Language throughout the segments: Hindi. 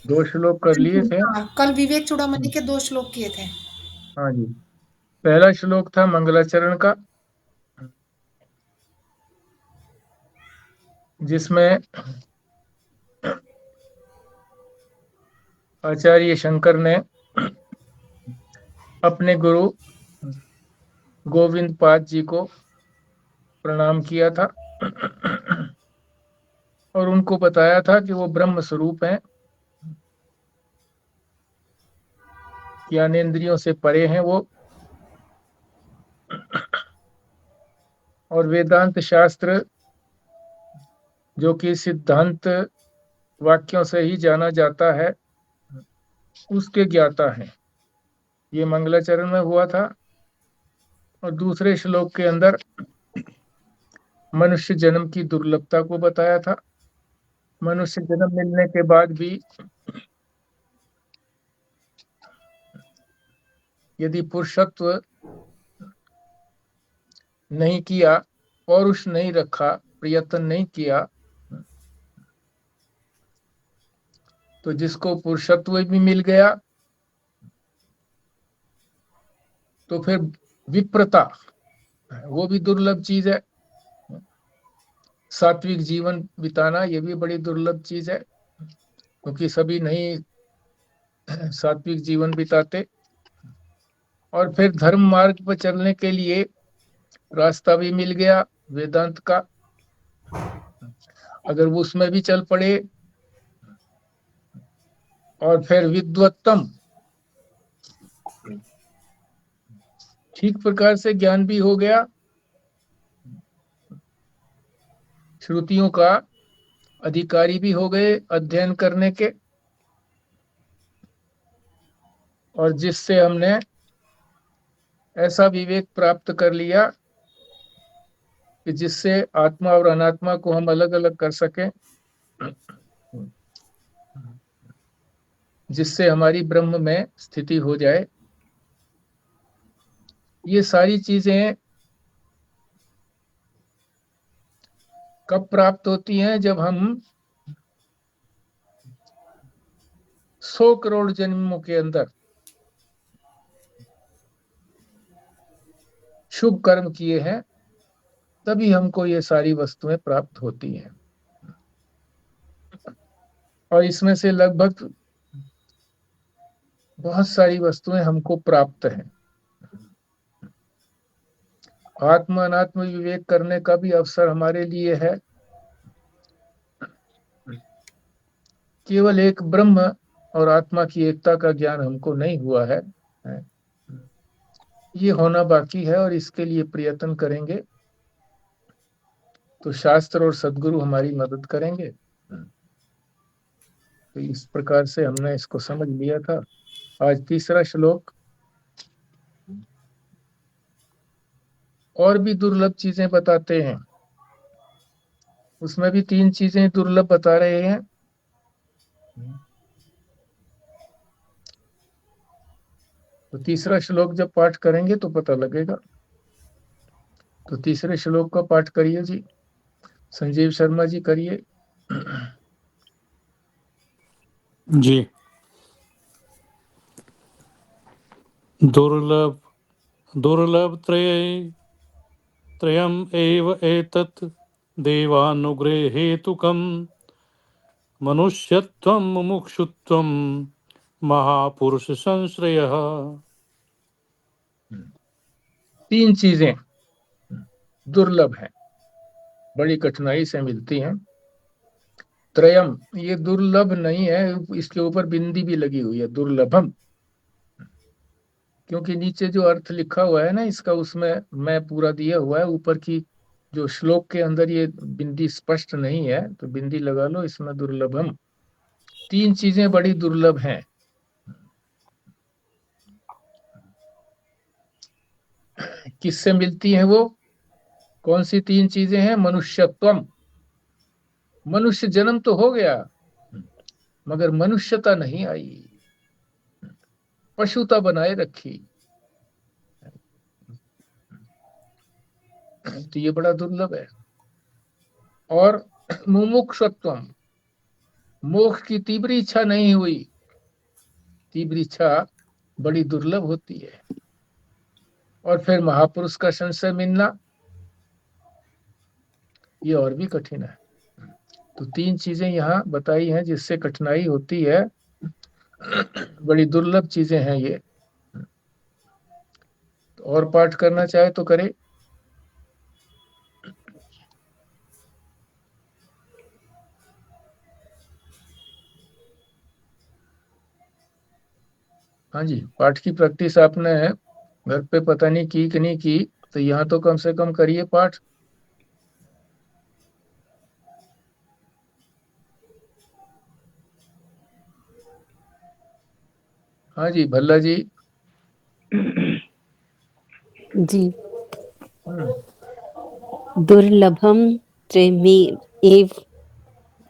दो श्लोक कर लिए थे। हाँ, कल विवेक चूड़ामणि के 2 श्लोक किए थे। हाँ जी। पहला श्लोक था मंगलाचरण का, जिसमें आचार्य शंकर ने अपने गुरु गोविंद पाद जी को प्रणाम किया था और उनको बताया था कि वो ब्रह्म स्वरूप हैं, ज्ञानेंद्रियों से परे हैं वो, और वेदांत शास्त्र जो कि सिद्धांत वाक्यों से ही जाना जाता है, उसके ज्ञाता हैं। ये मंगलाचरण में हुआ था। और दूसरे श्लोक के अंदर मनुष्य जन्म की दुर्लभता को बताया था। मनुष्य जन्म मिलने के बाद भी यदि पुरुषत्व नहीं किया, पौरुष नहीं रखा, प्रयत्न नहीं किया, तो जिसको पुरुषत्व भी मिल गया तो फिर विप्रता, वो भी दुर्लभ चीज है। सात्विक जीवन बिताना ये भी बड़ी दुर्लभ चीज है, क्योंकि सभी नहीं सात्विक जीवन बिताते। और फिर धर्म मार्ग पर चलने के लिए रास्ता भी मिल गया वेदांत का। अगर वो उसमें भी चल पड़े और फिर विद्वत्तम, ठीक प्रकार से ज्ञान भी हो गया, श्रुतियों का अधिकारी भी हो गए अध्ययन करने के, और जिससे हमने ऐसा विवेक प्राप्त कर लिया कि जिससे आत्मा और अनात्मा को हम अलग अलग कर सकें, जिससे हमारी ब्रह्म में स्थिति हो जाए। ये सारी चीजें कब प्राप्त होती हैं? जब हम 100 करोड़ जन्मों के अंदर शुभ कर्म किए हैं, तभी हमको ये सारी वस्तुएं प्राप्त होती हैं। और इसमें से लगभग बहुत सारी वस्तुएं हमको प्राप्त हैं। आत्म अनात्म विवेक करने का भी अवसर हमारे लिए है। केवल एक ब्रह्म और आत्मा की एकता का ज्ञान हमको नहीं हुआ है, ये होना बाकी है, और इसके लिए प्रयत्न करेंगे तो शास्त्र और सदगुरु हमारी मदद करेंगे। तो इस प्रकार से हमने इसको समझ लिया था। आज तीसरा श्लोक, और भी दुर्लभ चीजें बताते हैं। उसमें भी 3 चीजें दुर्लभ बता रहे हैं। तो तीसरा श्लोक जब पाठ करेंगे तो पता लगेगा। तो तीसरे श्लोक का पाठ करिए जी, संजीव शर्मा जी करिए। जी। दुर्लभ दुर्लभ त्रयम् एव एतत् देवानुग्रहे हेतुकम् मनुष्यत्वं मुमुक्षुत्वं महापुरुष संश्रयः। 3 चीजें दुर्लभ हैं, बड़ी कठिनाई से मिलती हैं। त्रयम, ये दुर्लभ नहीं है, इसके ऊपर बिंदी भी लगी हुई है, दुर्लभम। क्योंकि नीचे जो अर्थ लिखा हुआ है ना इसका, उसमें मैं पूरा दिया हुआ है, ऊपर की जो श्लोक के अंदर ये बिंदी स्पष्ट नहीं है, तो बिंदी लगा लो इसमें, दुर्लभम। 3 चीजें बड़ी दुर्लभ हैं। किससे मिलती हैं वो? कौन सी 3 चीजें हैं? मनुष्यत्वम, मनुष्य जन्म तो हो गया मगर मनुष्यता नहीं आई, पशुता बनाए रखी। तो ये बड़ा दुर्लभ है। और मुमुक्षुत्वम, मोक्ष की तीव्र इच्छा नहीं हुई। तीव्र इच्छा बड़ी दुर्लभ होती है। और फिर महापुरुष का संशय मिलना, ये और भी कठिन है। तो 3 चीजें यहाँ बताई हैं जिससे कठिनाई होती है। बड़ी दुर्लभ चीजें हैं ये। तो और पाठ करना चाहे तो करे। हाँ जी, पाठ की प्रैक्टिस आपने घर पे पता नहीं की कि नहीं की, तो यहाँ तो कम से कम करिए पाठ। हाँ जी, भल्ला जी। जी। हम्म, दुर्लभम त्रिमेव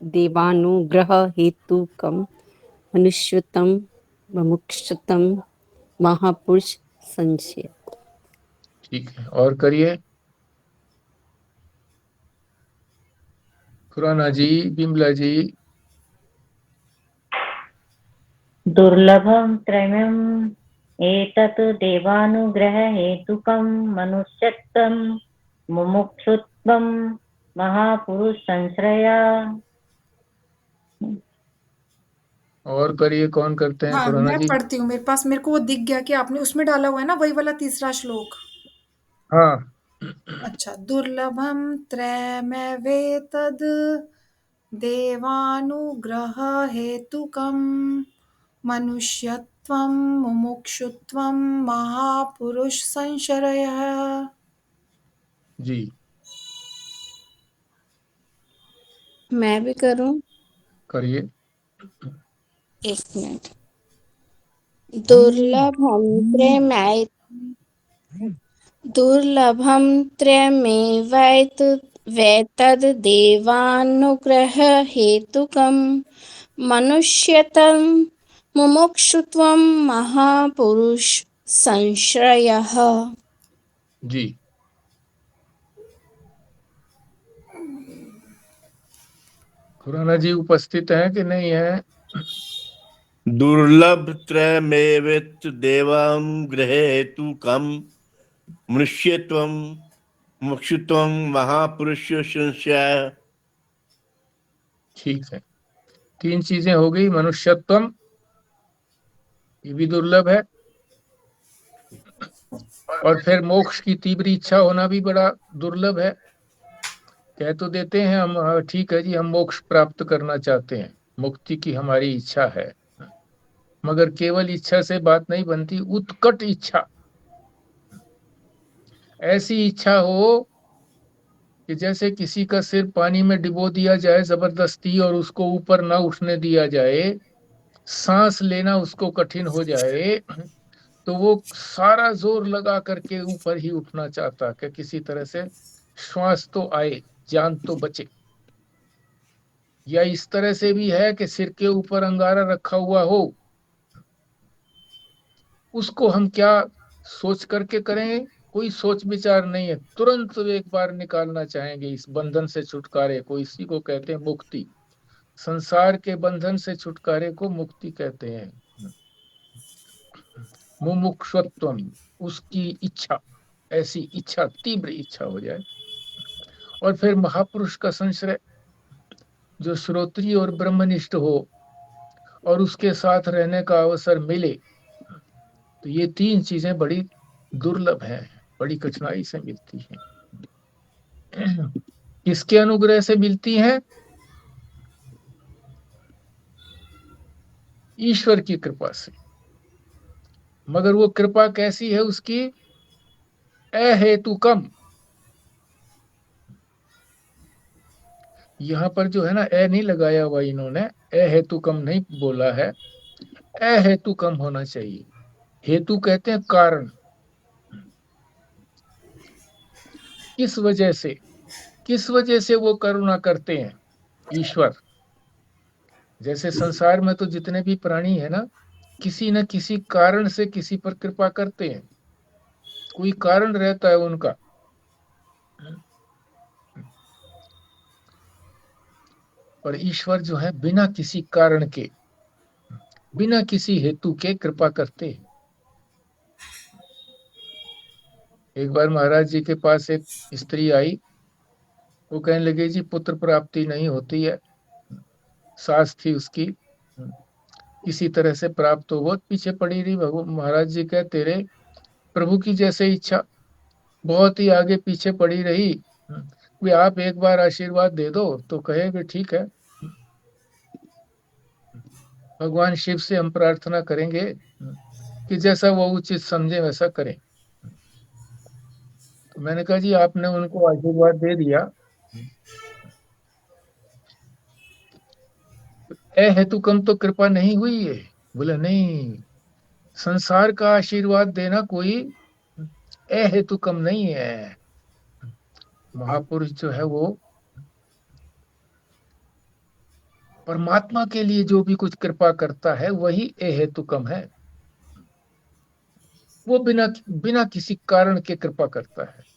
देवानुग्रह हेतुकम मनुष्यतम मुमुक्षुतम महापुरुष संशय। ठीक है, और करिए। खुराना जी, बिमला जी। दुर्लभं त्रयम् एतत् देवानुग्ररहेतुकं मनुष्यत्वं मुमुक्षुत्वं महापुरुष संश्रया। और करिए, कौन करते हैं? हाँ, खुराना मैं जी। पढ़ती हूँ। मेरे पास, मेरे को वो दिख गया कि आपने उसमें डाला हुआ है ना, वही वाला तीसरा श्लोक। हाँ अच्छा, दुर्लभम त्रयमेवेतद् देवानुग्रह हेतुकम मनुष्यत्वं मुमुक्षुत्वं महापुरुष संशरयः। जी, मैं भी करूं? करिए। एक मिनट। दुर्लभम त्र्यमै दुर्लभम त्र्यमेवैत वैतद् देवानुग्रह हेतुकम मनुष्यतम मुमुक्षुत्वम महापुरुष संश्रयः। जी, खुराना जी उपस्थित हैं कि नहीं है? दुर्लभ त्रयमेवेत देवं गृहे हेतुकम मनुष्यत्वं मुक्षुत्वं महापुरुष संशय। ठीक है, 3 चीजें हो गई। मनुष्यत्वम, ये भी दुर्लभ है। और फिर मोक्ष की तीव्र इच्छा होना भी बड़ा दुर्लभ है। कह तो देते हैं हम, हाँ, ठीक है जी, हम मोक्ष प्राप्त करना चाहते हैं, मुक्ति की हमारी इच्छा है, मगर केवल इच्छा से बात नहीं बनती। उत्कट इच्छा, ऐसी इच्छा हो कि जैसे किसी का सिर पानी में डिबो दिया जाए जबरदस्ती और उसको ऊपर ना उठने दिया जाए, सांस लेना उसको कठिन हो जाए, तो वो सारा जोर लगा करके ऊपर ही उठना चाहता कि किसी तरह से श्वास तो आए, जान तो बचे। या इस तरह से भी है कि सिर के ऊपर अंगारा रखा हुआ हो, उसको हम क्या सोच करके करेंगे? कोई सोच विचार नहीं है, तुरंत एक बार निकालना चाहेंगे इस बंधन से छुटकारे को। इसी को कहते हैं मुक्ति। संसार के बंधन से छुटकारे को मुक्ति कहते हैं। मुमुक्षुत्वम, उसकी इच्छा, ऐसी इच्छा, तीव्र इच्छा हो जाए। और फिर महापुरुष का संश्रय, जो श्रोत्रिय और ब्रह्मनिष्ठ हो और उसके साथ रहने का अवसर मिले। तो ये 3 चीजें बड़ी दुर्लभ हैं, बड़ी कठिनाई से मिलती हैं। किसके अनुग्रह से मिलती हैं? ईश्वर की कृपा से। मगर वो कृपा कैसी है उसकी? अहेतुकम। यहाँ पर जो है ना, ए नहीं लगाया हुआ इन्होंने, अहेतुकम नहीं बोला है, अहेतुकम होना चाहिए। हेतु कहते हैं कारण। किस वजह से, किस वजह से वो करुणा करते हैं? ईश्वर। जैसे संसार में तो जितने भी प्राणी है ना, किसी न किसी कारण से किसी पर कृपा करते हैं, कोई कारण रहता है उनका। और ईश्वर जो है बिना किसी कारण के, बिना किसी हेतु के कृपा करते हैं। एक बार महाराज जी के पास एक स्त्री आई, वो कहने लगे जी पुत्र प्राप्ति नहीं होती है, सास थी उसकी, किसी तरह से प्राप्त हो, बहुत पीछे पड़ी रही। महाराज जी कहे तेरे प्रभु की जैसे इच्छा, बहुत ही आगे पीछे पड़ी रही, वे आप एक बार आशीर्वाद दे दो। तो कहे भी ठीक है, भगवान शिव से हम प्रार्थना करेंगे कि जैसा वो उचित समझे वैसा करें। तो मैंने कहा जी आपने उनको आशीर्वाद दे दिया, अहेतुकम तो कृपा नहीं हुई है। बोले नहीं, संसार का आशीर्वाद देना कोई अहेतुकम नहीं है। महापुरुष जो है वो परमात्मा के लिए जो भी कुछ कृपा करता है वही अहेतुकम है। वो बिना बिना किसी कारण के कृपा करता है।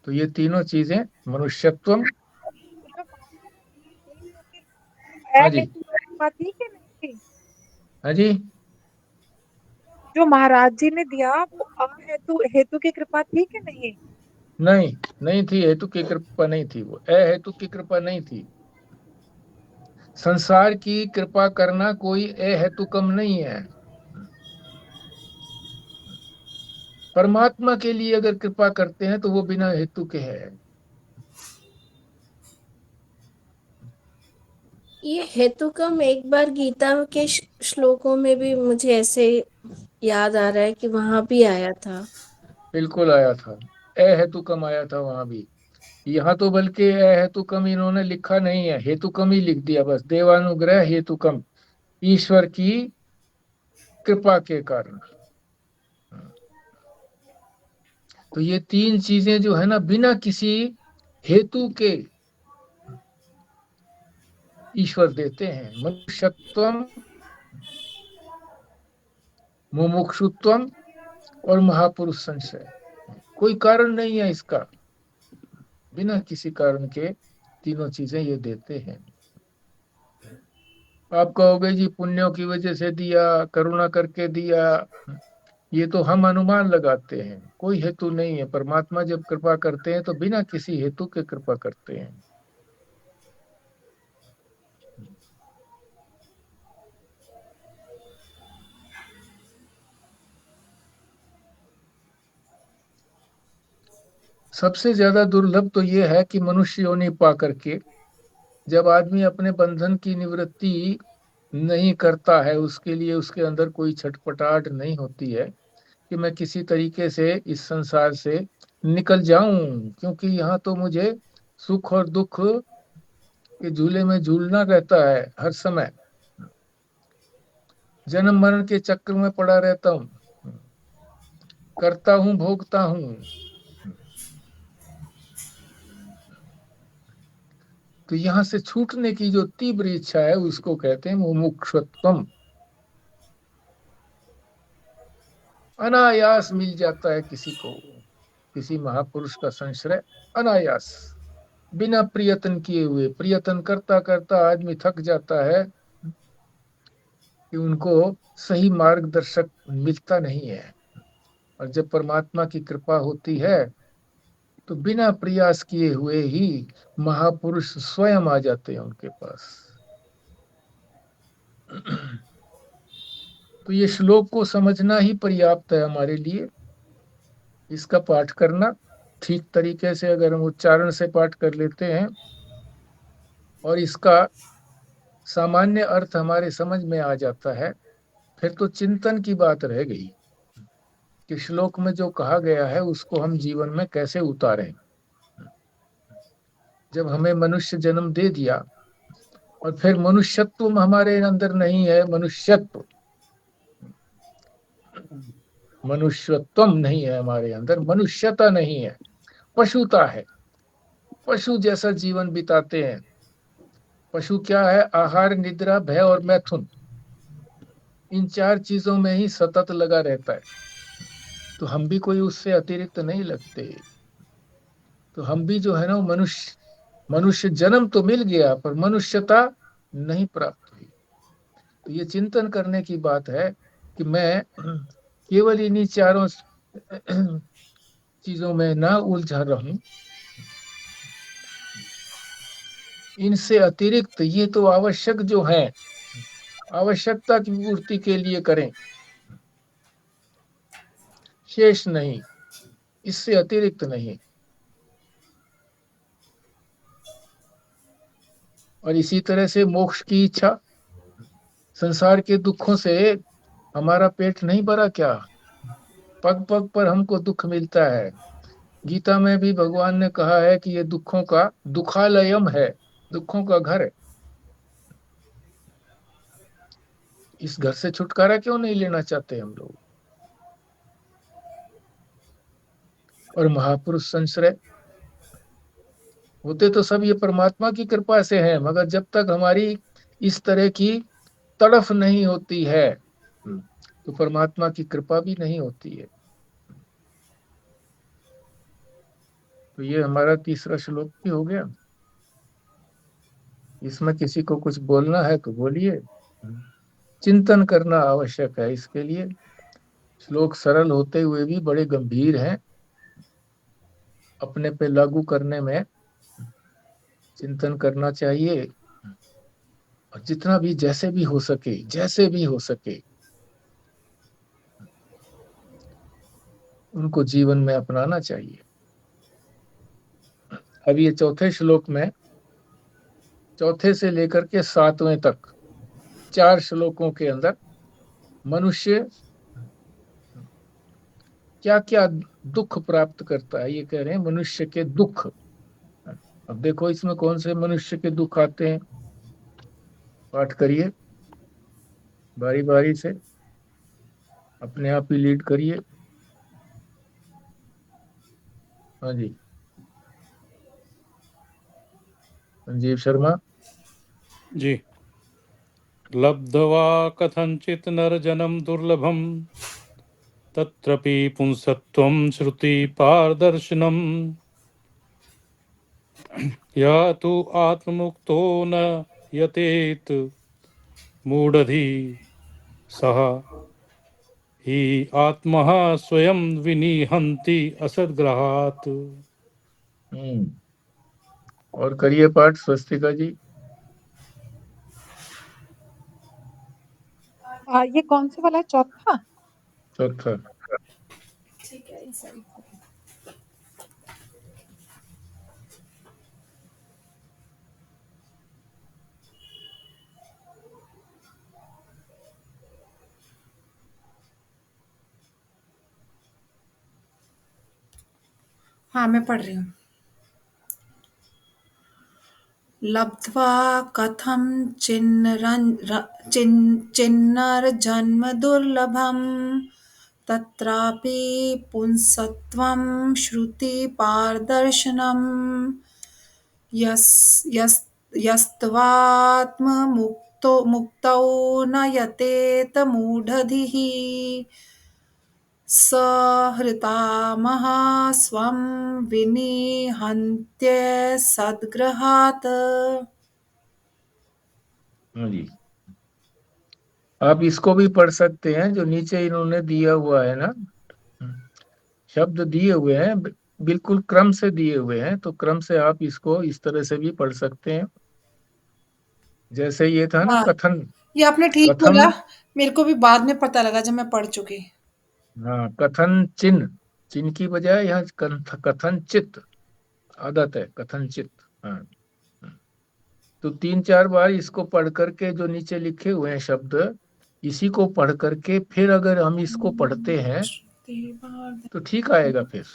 तो ये तीनों चीजें, मनुष्यत्वम, हाँ जी, कृपा थी कि नहीं थी? हाँ जी, जो महाराज जी ने दिया वो हेतु हेतु की कृपा थी कि नहीं? नहीं, नहीं थी, हेतु की कृपा नहीं थी, वो अहेतु की कृपा नहीं थी। संसार की कृपा करना कोई अहेतुकम नहीं है। परमात्मा के लिए अगर कृपा करते हैं तो वो बिना हेतु के है। ये हेतुकम एक बार गीता के श्लोकों में भी मुझे ऐसे याद आ रहा है कि वहां भी आया था। बिल्कुल आया था, अहेतुकम आया था वहां भी। यहाँ तो बल्कि अहेतुकम इन्होंने लिखा नहीं है, हेतुकम ही लिख दिया बस, देवानुग्रह हेतुकम, ईश्वर की कृपा के कारण। तो ये तीन चीजें जो है ना, बिना किसी हेतु के ईश्वर देते हैं। मनुष्यत्वम, मुमुक्षुत्वम और महापुरुष संशय। कोई कारण नहीं है इसका, बिना किसी कारण के तीनों चीजें ये देते हैं। आप कहोगे जी पुण्यों की वजह से दिया, करुणा करके दिया, ये तो हम अनुमान लगाते हैं, कोई हेतु नहीं है। परमात्मा जब कृपा करते हैं तो बिना किसी हेतु के कृपा करते हैं। सबसे ज्यादा दुर्लभ तो ये है कि मनुष्य योनि पा करके जब आदमी अपने बंधन की निवृत्ति नहीं करता है, उसके लिए उसके अंदर कोई छटपटाहट नहीं होती है कि मैं किसी तरीके से इस संसार से निकल जाऊं, क्योंकि यहाँ तो मुझे सुख और दुख के झूले में झूलना रहता है हर समय, जन्म मरण के चक्र में पड़ा रहता हूं, करता हूं भोगता हूं। तो यहाँ से छूटने की जो तीव्र इच्छा है उसको कहते हैं मुमुक्षुत्वम। अनायास मिल जाता है किसी को, किसी महापुरुष का संश्रय अनायास, बिना प्रयत्न किए हुए। प्रयत्न करता करता आदमी थक जाता है कि उनको सही मार्गदर्शक मिलता नहीं है। और जब परमात्मा की कृपा होती है तो बिना प्रयास किए हुए ही महापुरुष स्वयं आ जाते हैं उनके पास। तो ये श्लोक को समझना ही पर्याप्त है हमारे लिए। इसका पाठ करना ठीक तरीके से अगर हम उच्चारण से पाठ कर लेते हैं और इसका सामान्य अर्थ हमारे समझ में आ जाता है, फिर तो चिंतन की बात रह गई कि श्लोक में जो कहा गया है उसको हम जीवन में कैसे उतारें। जब हमें मनुष्य जन्म दे दिया और फिर मनुष्यत्व हमारे अंदर नहीं है, मनुष्यत्व नहीं है हमारे अंदर, मनुष्यता नहीं है, पशुता है। पशु जैसा जीवन बिताते हैं। पशु क्या है? आहार, निद्रा, भय और मैथुन, इन चार चीजों में ही सतत लगा रहता है। तो हम भी कोई उससे अतिरिक्त नहीं लगते। तो हम भी जो है ना मनुष्य जन्म तो मिल गया पर मनुष्यता नहीं प्राप्त हुई। तो ये चिंतन करने की बात है कि मैं केवल इन्हीं चारों चीजों में ना उलझा रहूं, इनसे अतिरिक्त ये तो आवश्यक जो है, आवश्यकता की पूर्ति के लिए करें, शेष नहीं, इससे अतिरिक्त नहीं। और इसी तरह से मोक्ष की इच्छा, संसार के दुखों से हमारा पेट नहीं भरा क्या? पग पग पर हमको दुख मिलता है। गीता में भी भगवान ने कहा है कि ये दुखों का दुखालयम है, दुखों का घर है। इस घर से छुटकारा क्यों नहीं लेना चाहते हम लोग? और महापुरुष संश्रय होते तो सब ये परमात्मा की कृपा से है, मगर जब तक हमारी इस तरह की तड़फ नहीं होती है तो परमात्मा की कृपा भी नहीं होती है। तो ये हमारा तीसरा श्लोक भी हो गया। इसमें किसी को कुछ बोलना है तो बोलिए। चिंतन करना आवश्यक है, इसके लिए श्लोक सरल होते हुए भी बड़े गंभीर हैं। अपने पे लागू करने में चिंतन करना चाहिए, और जितना भी जैसे भी हो सके उनको जीवन में अपनाना चाहिए। अब ये चौथे श्लोक में, चौथे से लेकर के 7वें तक 4 श्लोकों के अंदर मनुष्य क्या क्या दुख प्राप्त करता है, ये कह रहे हैं मनुष्य के दुख। अब देखो इसमें कौन से मनुष्य के दुख आते हैं, पाठ करिए बारी बारी से, अपने आप ही लीड करिए। हाँ जी, संजीव शर्मा जी। लब्ध्वा कथंचित् नरजनं दुर्लभं तत्रपि पुंसत्वं श्रुति पारदर्शनम् या तु आत्ममुक्तो न यतेत मूढ़धि सह ही आत्मः स्वयं विनिहन्ति असद्ग्रहात्। और करिए पाठ स्वस्तिका जी। ये कौन सा वाला है? चौथा? चौथा। ठीक है, सही। हाँ, मैं पढ़ रही हूँ। लब्ध्वा कथं चिन्नरजन्मदुर्लभं तत्रापि पुंसत्वं श्रुतिपारदर्शनम् यस्त्वात्ममुक्तौ न यतेत मूढधिः सहृतामः स्वं विनिहन्त्य सद्ग्रहात्। हाँ जी, आप इसको भी पढ़ सकते हैं, जो नीचे इन्होंने दिया हुआ है ना, शब्द दिए हुए हैं, बिल्कुल क्रम से दिए हुए हैं, तो क्रम से आप इसको इस तरह से भी पढ़ सकते हैं। जैसे ये था ना हाँ, कथन, ये आपने ठीक कथम, बोला, मेरे को भी बाद में पता लगा जब मैं पढ़ चुकी। हाँ कथन चिन्ह, चिन्ह की बजाय यहाँ कथन चित्त आदत है, कथन चित्त। हाँ, तो 3-4 बार इसको पढ़ करके जो नीचे लिखे हुए हैं शब्द, इसी को पढ़ करके फिर अगर हम इसको पढ़ते हैं तो ठीक आएगा। फिर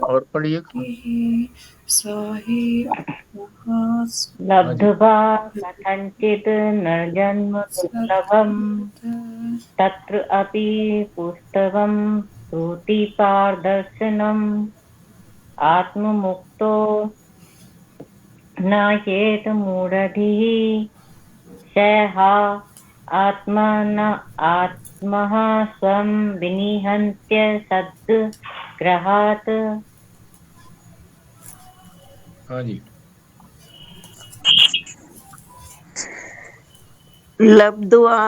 और पढ़िए। लब्ध्वा कथंचित् नरजन्म दुर्लभं तत्र अपि पुस्तकं श्रुतिपारदर्शनम् आत्ममुक्तो न चेत मूढ़धिः सः आत्मन आत्मः स्वं विनिहन्त्य सद्ग्रहात्। हाँ जी। लब्ध्वा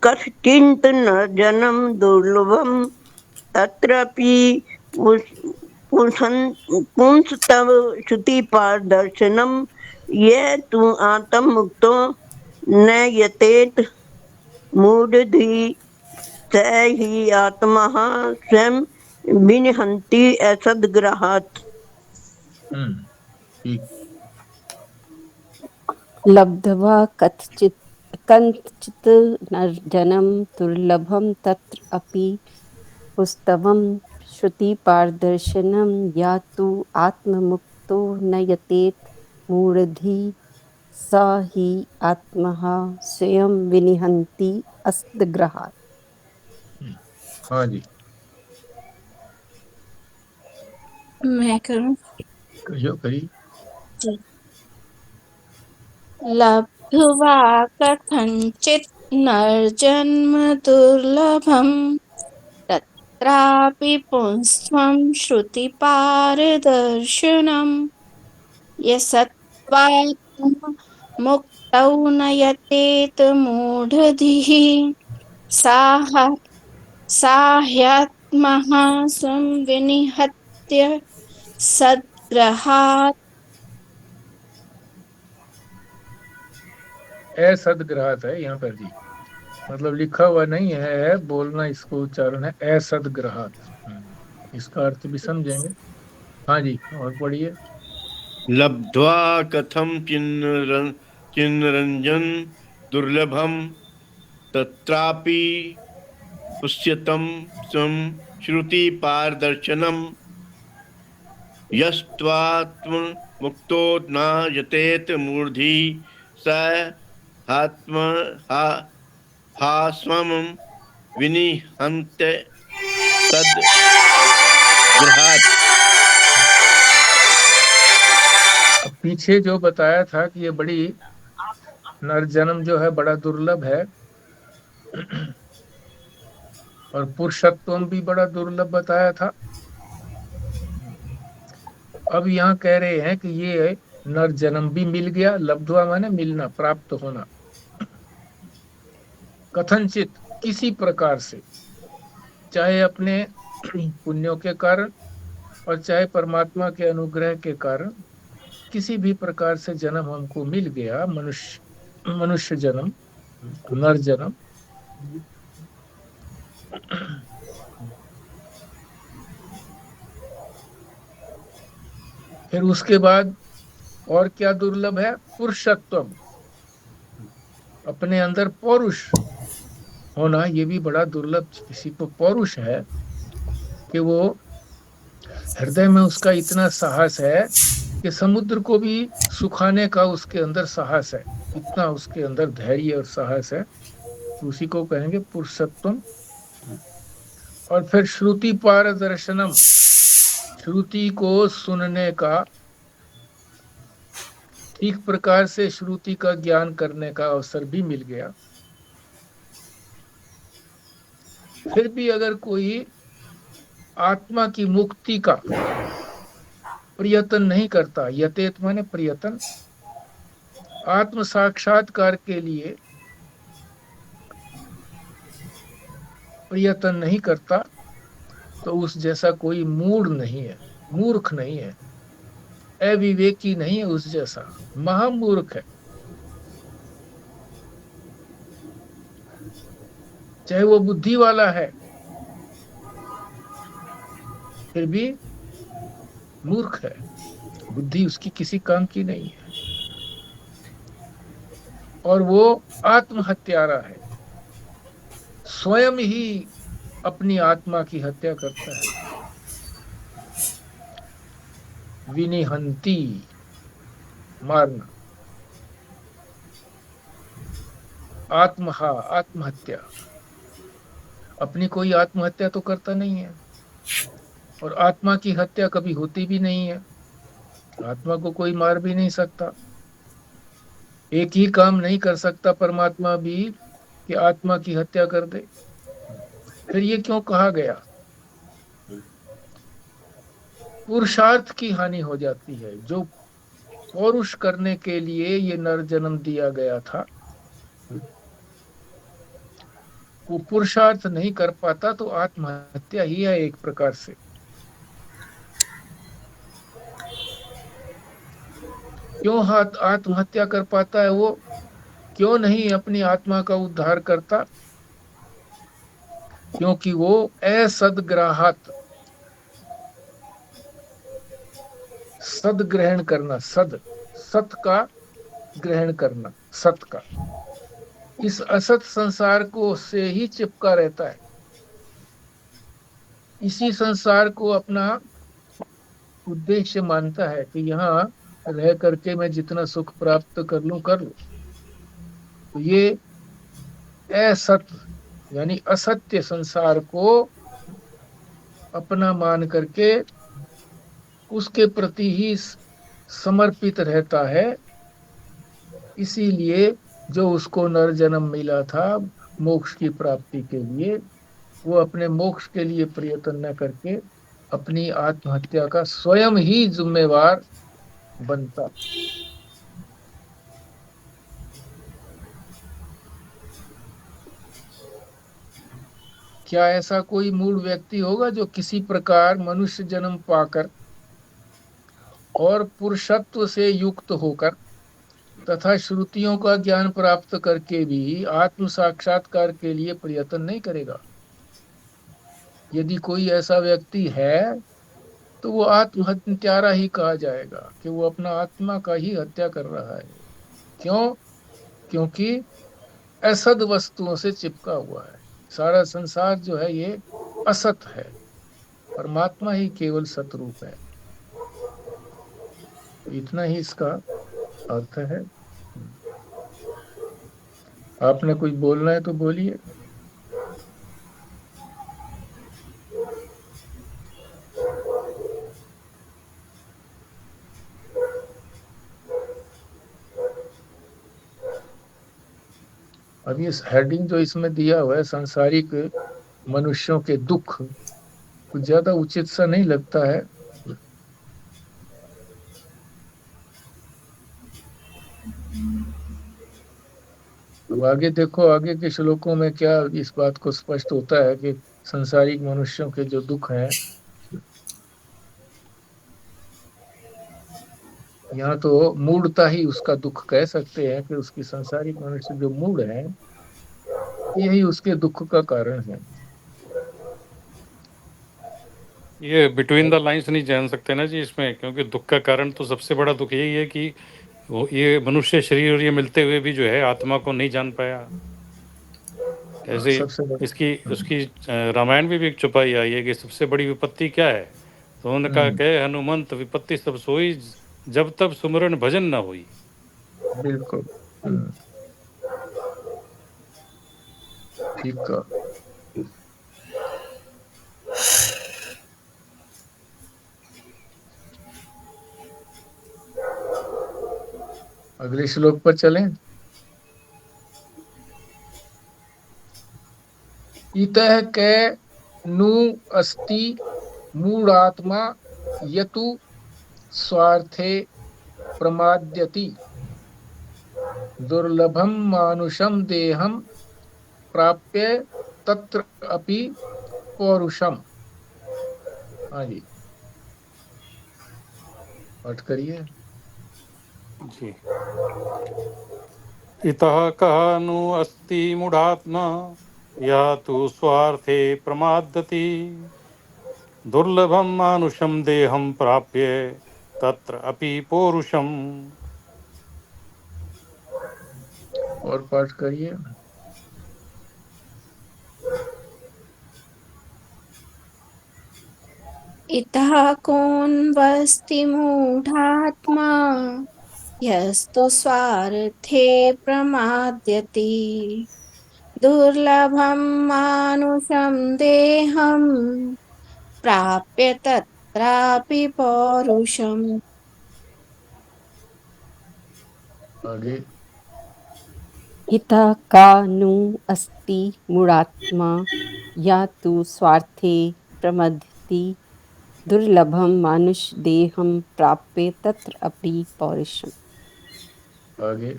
कश्चित् नर्जनं दुर्लभं तत्रापि पुंस्तव श्रुतिपारदर्शनं ये तु आत्ममुक्तो न यतेत मूढ़धि स हि आत्मः स्वयं विनिहन्ति असद्ग्रहात्। ठीक। लब्ध्वा कथंचित् नर्जनं दुर्लभं तत्र अपि पुस्तवं श्रुतिपारदर्शनं या तु आत्ममुक्तो न यतेत मूढ़धि स हि आत्मः स्वयं विनिहन्ति असद्ग्रहात्। हाँ जी। मैं करूं? करिए। लब्ध्वा कथञ्चित् नर्जन्म दुर्लभं तत्रापि पुंस्त्वं श्रुतिपारदर्शनं यसत्त्वात्ममुक्तौ न यतेत मूढधिः साह्यात्मः स्वं विनिहत्य सद्ग्रहात्। असद्ग्रहात है यहाँ पर जी, मतलब लिखा हुआ नहीं है, बोलना इसको उच्चारण है असद्ग्रहात। इसका अर्थ भी समझेंगे। हाँ जी, और पढ़िए। लब्ध्वा कथम चिन्नरंजन दुर्लभम तत्रापि पुष्यतम स्वं श्रुति पारदर्शनम यस्त्वात्म मुक्तो न यतेत मूर्धि स आत्म हा स्वम विनिहन्त सद्ग्रहात्। पीछे जो बताया था कि ये बड़ी नरजन्म जो है बड़ा दुर्लभ है और पुरुषत्वम भी बड़ा दुर्लभ बताया था। अब यहाँ कह रहे हैं कि ये नरजन्म भी मिल गया। लब्ध्वा माने मिलना, प्राप्त होना। कथनचित किसी प्रकार से, चाहे अपने पुण्यों के कारण और चाहे परमात्मा के अनुग्रह के कारण, किसी भी प्रकार से जन्म हमको मिल गया, मनुष्य जन्म, नर जन्म। फिर उसके बाद और क्या दुर्लभ है? पुरुषत्व, अपने अंदर पौरुष होना, ये भी बड़ा दुर्लभ। किसी को पौरुष है कि वो हृदय में उसका इतना साहस है कि समुद्र को भी सुखाने का उसके अंदर साहस है, इतना उसके अंदर धैर्य और साहस है, उसी को कहेंगे पुरुषत्वम। और फिर श्रुति पारदर्शनम, श्रुति को सुनने का, ठीक प्रकार से श्रुति का ज्ञान करने का अवसर भी मिल गया। फिर भी अगर कोई आत्मा की मुक्ति का प्रयत्न नहीं करता, यतेत माने प्रयत्न, आत्म साक्षात्कार के लिए प्रयत्न नहीं करता, तो उस जैसा कोई मूढ़ नहीं है, मूर्ख नहीं है, अविवेकी नहीं है, उस जैसा महामूर्ख है। चाहे वो बुद्धि वाला है फिर भी मूर्ख है, बुद्धि उसकी किसी काम की नहीं है। और वो आत्महत्यारा है, स्वयं ही अपनी आत्मा की हत्या करता है। विनिहंती, मारना, आत्महत्या, अपनी कोई आत्महत्या तो करता नहीं है, और आत्मा की हत्या कभी होती भी नहीं है। आत्मा को कोई मार भी नहीं सकता। एक ही काम नहीं कर सकता परमात्मा भी कि आत्मा की हत्या कर दे। फिर ये क्यों कहा गया? पुरुषार्थ की हानि हो जाती है। जो पौरुष करने के लिए ये नर जन्म दिया गया था, वो पुरुषार्थ नहीं कर पाता तो आत्महत्या ही है एक प्रकार से। क्यों हाथ आत्महत्या कर पाता है वो? क्यों नहीं अपनी आत्मा का उद्धार करता? क्योंकि वो असदग्राहत, सद ग्रहण करना, सद सत का ग्रहण करना, सत का, इस असत संसार को से ही चिपका रहता है। इसी संसार को अपना उद्देश्य मानता है कि यहाँ रह करके मैं जितना सुख प्राप्त कर लूं कर लूं। तो ये असत यानी असत्य संसार को अपना मान करके उसके प्रति ही समर्पित रहता है। इसीलिए जो उसको नर जन्म मिला था मोक्ष की प्राप्ति के लिए, वो अपने मोक्ष के लिए प्रयत्न न करके अपनी आत्महत्या का स्वयं ही जिम्मेवार बनता। क्या ऐसा कोई मूढ़ व्यक्ति होगा जो किसी प्रकार मनुष्य जन्म पाकर और पुरुषत्व से युक्त होकर तथा श्रुतियों का ज्ञान प्राप्त करके भी आत्म साक्षात्कार के लिए प्रयत्न नहीं करेगा? यदि कोई ऐसा व्यक्ति है तो वो आत्महत्यारा ही कहा जाएगा कि वो अपना आत्मा का ही हत्या कर रहा है। क्यों? क्योंकि असद वस्तुओं से चिपका हुआ है। सारा संसार जो है ये असत है, परमात्मा ही केवल सतरूप है। इतना ही इसका अर्थ है। आपने कुछ बोलना है तो बोलिए। अब ये हेडिंग जो इसमें दिया हुआ है सांसारिक मनुष्यों के दुख, कुछ ज्यादा उचित सा नहीं लगता है। अब आगे देखो, आगे के श्लोकों में क्या इस बात को स्पष्ट होता है कि सांसारिक मनुष्यों के जो दुख हैं, यहाँ तो मूढ़ता ही उसका दुख कह सकते हैं कि उसकी सांसारिक मनुष्य जो मूढ़ है यही उसके दुख का कारण है। ये बिटवीन द लाइंस नहीं जान सकते ना जी इसमें, क्योंकि दुख का कारण तो सबसे बड़ा दुख यही है कि वो ये मनुष्य शरीर और ये मिलते हुए भी जो है आत्मा को नहीं जान पाया। ऐसे सबसे बड़ा इसकी उसकी रामायण में भी एक चौपाई आई है कि सबसे बड़ी विपत्ति क्या है, तो उन्होंने कहा कहे हनुमंत विपत्ति सब सोई जब तब सुमरन भजन ना हुई। बिल्कुल ठीक है। अगले श्लोक पर चलें। इतः कै नु अस्ति मूढ़ात्मा यतु स्वार्थे प्रमाद्यति दुर्लभम मानुषम देहम प्राप्य तत्र अपि पौरुषम। हाँ जी, पाठ करिए जी। इतः कः नु अस्ति मूढ़ात्मा या तु स्वार्थे प्रमादति दुर्लभम मानुषम देहम प्राप्य तत्र अपि पौरुषम। और पाठ करिए। इतः कोऽन्वस्ति मूढात्मा यस्तु स्वार्थे प्रमाद्यति दुर्लभं मानुषं देहं प्राप्य तत्रापि पौरुषम्। आगे हितः का नु अस्ति मूढ़ात्मा या तु स्वार्थे प्रमदति दुर्लभम मानुष देहम प्राप्य तत्र अपि पौरुषम। आगे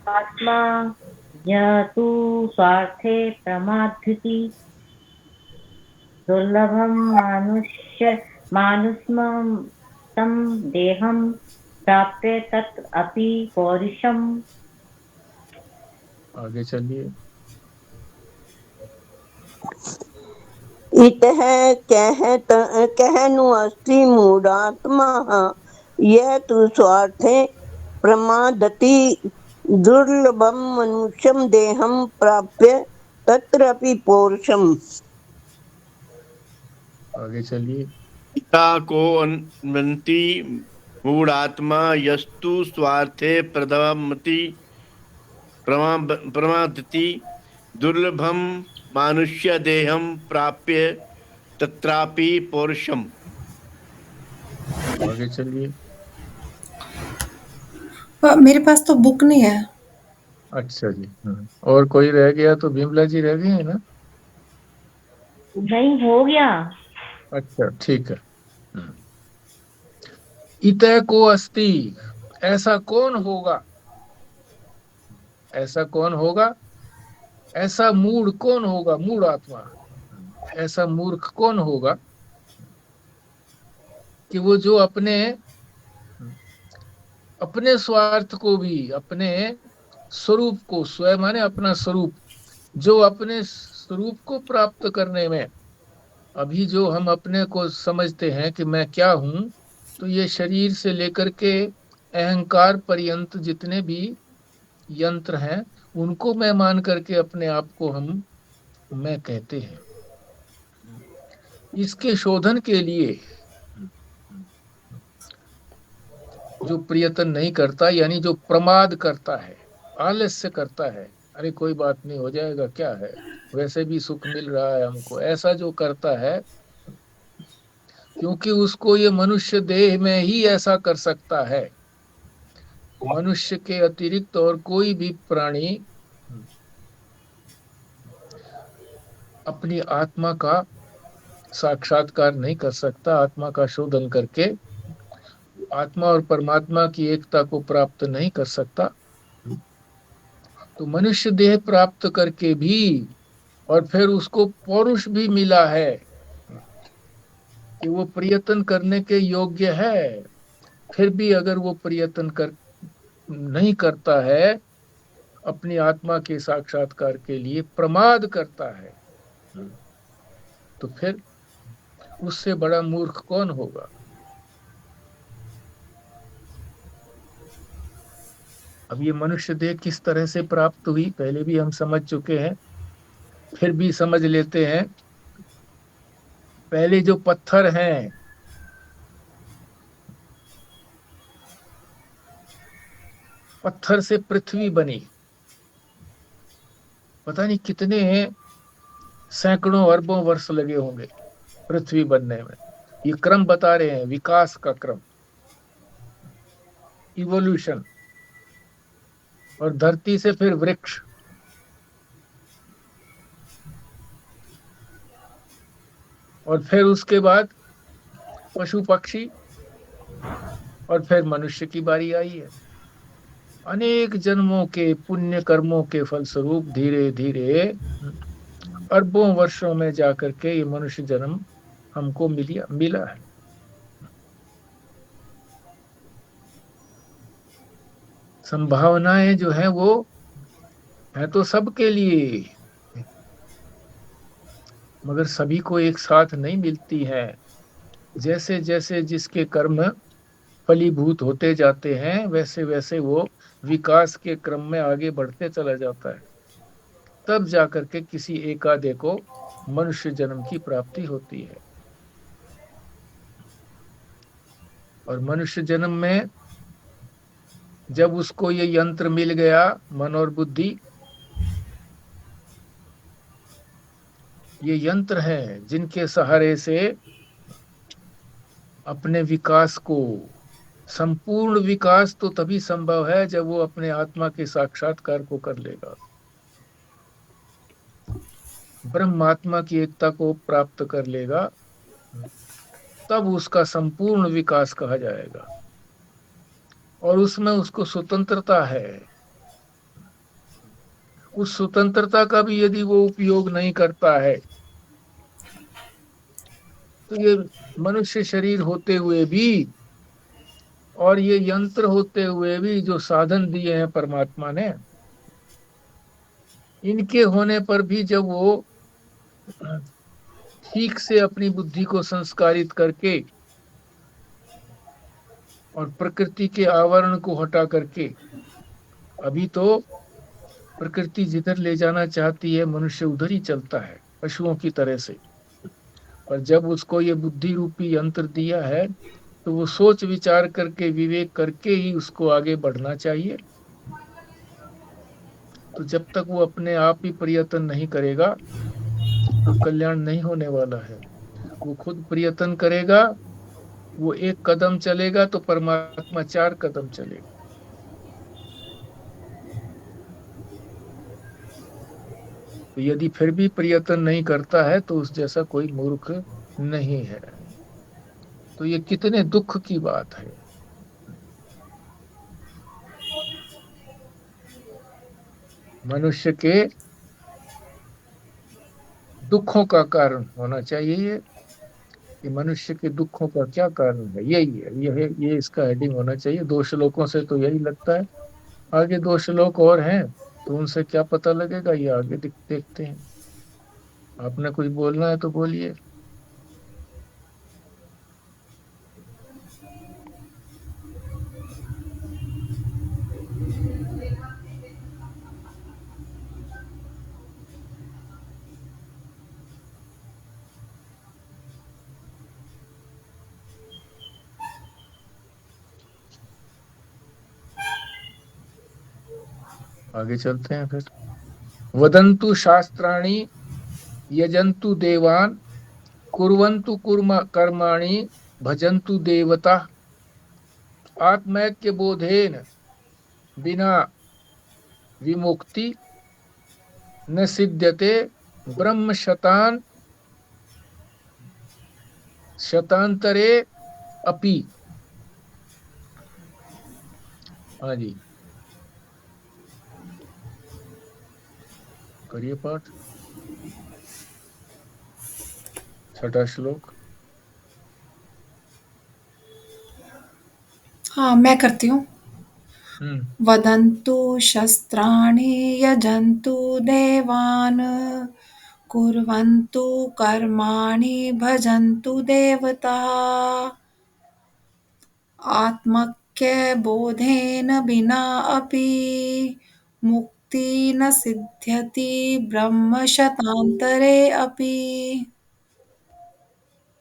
आत्मा यह तु स्वार्थे प्रमादति दुर्लभम मानुष्यम तम देहम प्राप्य तत् अपि पौरुषम। आगे चलिए। इतः कहनु अस्ति मूढ़ात्मा यह तु स्वार्थे प्रमादति दुर्लभम मनुष्यम देहम प्राप्य तत्रापि पौरुषम। आगे चलिए। पिता को अन्वन्ति मूढ़ात्मा यस्तु स्वार्थे प्रमादति दुर्लभम मानुष्य देहम प्राप्य तत्रापि पौरुषम। आगे चलिए। मेरे पास तो बुक नहीं है। अच्छा जी। और कोई रह गया तो विमला जी रह गई है ना? नहीं, हो गया। अच्छा ठीक है। इतः को अस्ति, ऐसा कौन होगा, ऐसा कौन होगा, ऐसा मूढ़ कौन होगा, मूढ़ आत्मा, ऐसा मूर्ख कौन होगा कि वो जो अपने स्वार्थ को भी, अपने स्वरूप को, स्वयं माने अपना स्वरूप, जो अपने स्वरूप को प्राप्त करने में, अभी जो हम अपने को समझते हैं कि मैं क्या हूं, तो ये शरीर से लेकर के अहंकार पर्यंत जितने भी यंत्र हैं उनको मैं मान करके अपने आप को मैं कहते हैं। इसके शोधन के लिए जो प्रयत्न नहीं करता, यानी जो प्रमाद करता है, आलस्य करता है, अरे कोई बात नहीं, हो जाएगा, क्या है, वैसे भी सुख मिल रहा है हमको, ऐसा जो करता है, क्योंकि उसको ये मनुष्य देह में ही ऐसा कर सकता है। मनुष्य के अतिरिक्त और कोई भी प्राणी अपनी आत्मा का साक्षात्कार नहीं कर सकता, आत्मा का शोधन करके आत्मा और परमात्मा की एकता को प्राप्त नहीं कर सकता। तो मनुष्य देह प्राप्त करके भी, और फिर उसको पौरुष भी मिला है कि वो प्रयत्न करने के योग्य है, फिर भी अगर वो प्रयत्न नहीं करता है, अपनी आत्मा के साक्षात्कार के लिए प्रमाद करता है, तो फिर उससे बड़ा मूर्ख कौन होगा। अब ये मनुष्य देह किस तरह से प्राप्त हुई पहले भी हम समझ चुके हैं, फिर भी समझ लेते हैं। पहले जो पत्थर हैं, पत्थर से पृथ्वी बनी, पता नहीं कितने सैकड़ों अरबों वर्ष लगे होंगे पृथ्वी बनने में। ये क्रम बता रहे हैं, विकास का क्रम, इवोल्यूशन। और धरती से फिर वृक्ष, और फिर उसके बाद पशु पक्षी, और फिर मनुष्य की बारी आई है। अनेक जन्मों के पुण्य कर्मों के फलस्वरूप धीरे धीरे अरबों वर्षों में जाकर के ये मनुष्य जन्म हमको मिला है। संभावनाएं जो है वो है तो सबके लिए, मगर सभी को एक साथ नहीं मिलती है। जैसे जैसे जिसके कर्म फलीभूत होते जाते हैं, वैसे वैसे वो विकास के क्रम में आगे बढ़ते चला जाता है, तब जाकर के किसी एकाधे को मनुष्य जन्म की प्राप्ति होती है। और मनुष्य जन्म में जब उसको ये यंत्र मिल गया, मन और बुद्धि, ये यंत्र हैं जिनके सहारे से अपने विकास को, संपूर्ण विकास तो तभी संभव है जब वो अपने आत्मा के साक्षात्कार को कर लेगा, ब्रह्मात्मा की एकता को प्राप्त कर लेगा, तब उसका संपूर्ण विकास कहा जाएगा। और उसमें उसको स्वतंत्रता है। उस स्वतंत्रता का भी यदि वो उपयोग नहीं करता है तो ये मनुष्य शरीर होते हुए भी और ये यंत्र होते हुए भी जो साधन दिए हैं परमात्मा ने, इनके होने पर भी जब वो ठीक से अपनी बुद्धि को संस्कारित करके और प्रकृति के आवरण को हटा करके, अभी तो प्रकृति जिधर ले जाना चाहती है मनुष्य उधर ही चलता है पशुओं की तरह से, और जब उसको ये बुद्धि रूपी यंत्र दिया है तो वो सोच विचार करके विवेक करके ही उसको आगे बढ़ना चाहिए। तो जब तक वो अपने आप ही प्रयत्न नहीं करेगा तो कल्याण नहीं होने वाला है। वो खुद प्रयत्न करेगा, वो एक कदम चलेगा तो परमात्मा 4 कदम चलेगा। तो यदि फिर भी प्रयत्न नहीं करता है तो उस जैसा कोई मूर्ख नहीं है। तो ये कितने दुख की बात है। मनुष्य के दुखों का कारण होना चाहिए ये, कि मनुष्य के दुखों का क्या कारण है, यही है, ये इसका हेडिंग होना चाहिए। 2 श्लोकों से तो यही लगता है। आगे 2 श्लोक और हैं तो उनसे क्या पता लगेगा, ये आगे देखते हैं। आपने कुछ बोलना है तो बोलिए। आगे चलते हैं फिर। वदन्तु शास्त्राणि यजन्तु देवान् कुर्वन्तु कर्माणि भजन्तु देवता आत्मैक्य बोधेन बिना विमुक्ति न सिद्ध्यते ब्रह्म शतांतरे अपि। हाँ जी, करिए पाठ। 6वां श्लोक। हाँ, मैं करती हूँ। वदन्तु शस्त्राणि यजन्तु देवान् कुर्वन्तु कर्माणि भजन्तु देवता आत्मक्यबोधेन विना अपि मुक्ति न सिद्ध्यति ब्रह्म शतांतरे अपि।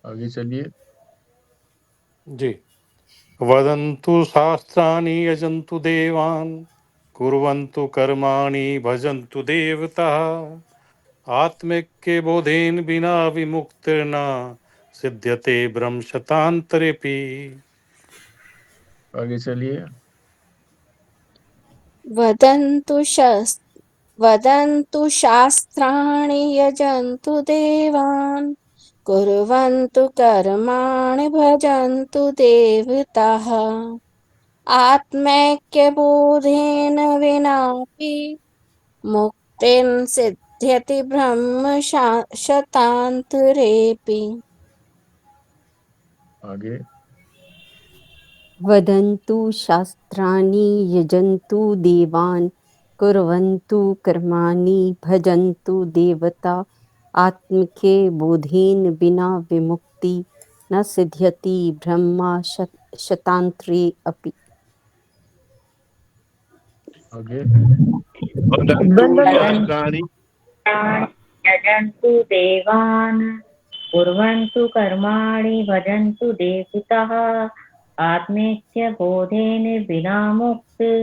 आगे चलिए जी। वदन्तु शास्त्राणि यजन्तु देवान् कुर्वन्तु कर्माणि भजन्तु देवताः आत्मैक्य बोधेन बिना विमुक्तिर्न सिद्ध्यते ब्रह्म शतांतरेपि। आगे चलिए। वदन्तु शास्त्राणि यजन्तु देवान् कुर्वन्तु कर्माणि भजन्तु देवताः आत्मैक्यबोधेन विनापि मुक्तिं सिद्ध्यति ब्रह्म शतांतरेपि। आगे। वदन्तु शास्त्राणि यजन्तु देवान् कुर्वन्तु कर्माणि भजन्तु देवता आत्मके बोधेन बिना विमुक्ति न सिद्ध्यति ब्रह्मा शतांतरे अपि। आगे। यजन्तु देवान् कुर्वन्तु कर्माणि भजन्तु देवताः आत्मैक्य बोधेन विना मुक्ति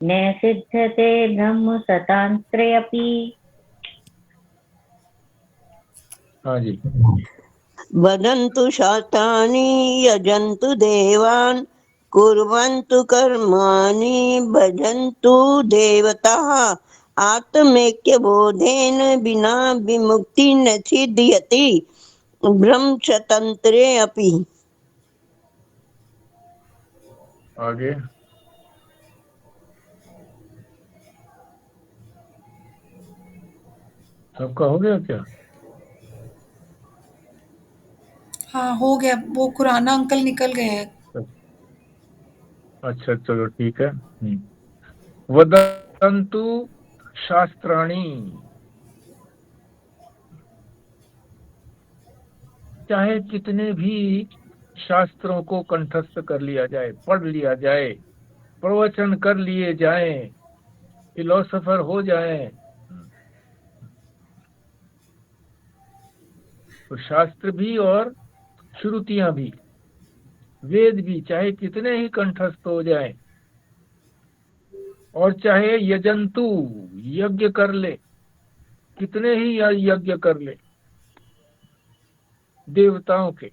न सिद्ध्यते ब्रह्म शतांतरे अपि। हाँ जी। वदन्तु शास्त्राणि यजन्तु देवान् कुर्वन्तु कर्माणि भजन्तु देवताः आत्मैक्यबोधेन विना विमुक्ति न सिद्ध्यति ब्रह्मतंत्रे अपि। आगे सबका हो गया क्या? हाँ हो गया, वो खुराना अंकल निकल गए हैं। अच्छा चलो ठीक है। वदन्तु शास्त्राणि, चाहे कितने भी शास्त्रों को कंठस्थ कर लिया जाए, पढ़ लिया जाए, प्रवचन कर लिए जाएं, फिलोसोफर हो जाएं, तो शास्त्र भी और श्रुतियां भी, वेद भी चाहे कितने ही कंठस्थ हो जाएं, और चाहे यजंतु यज्ञ कर ले, कितने ही यज्ञ कर ले देवताओं के,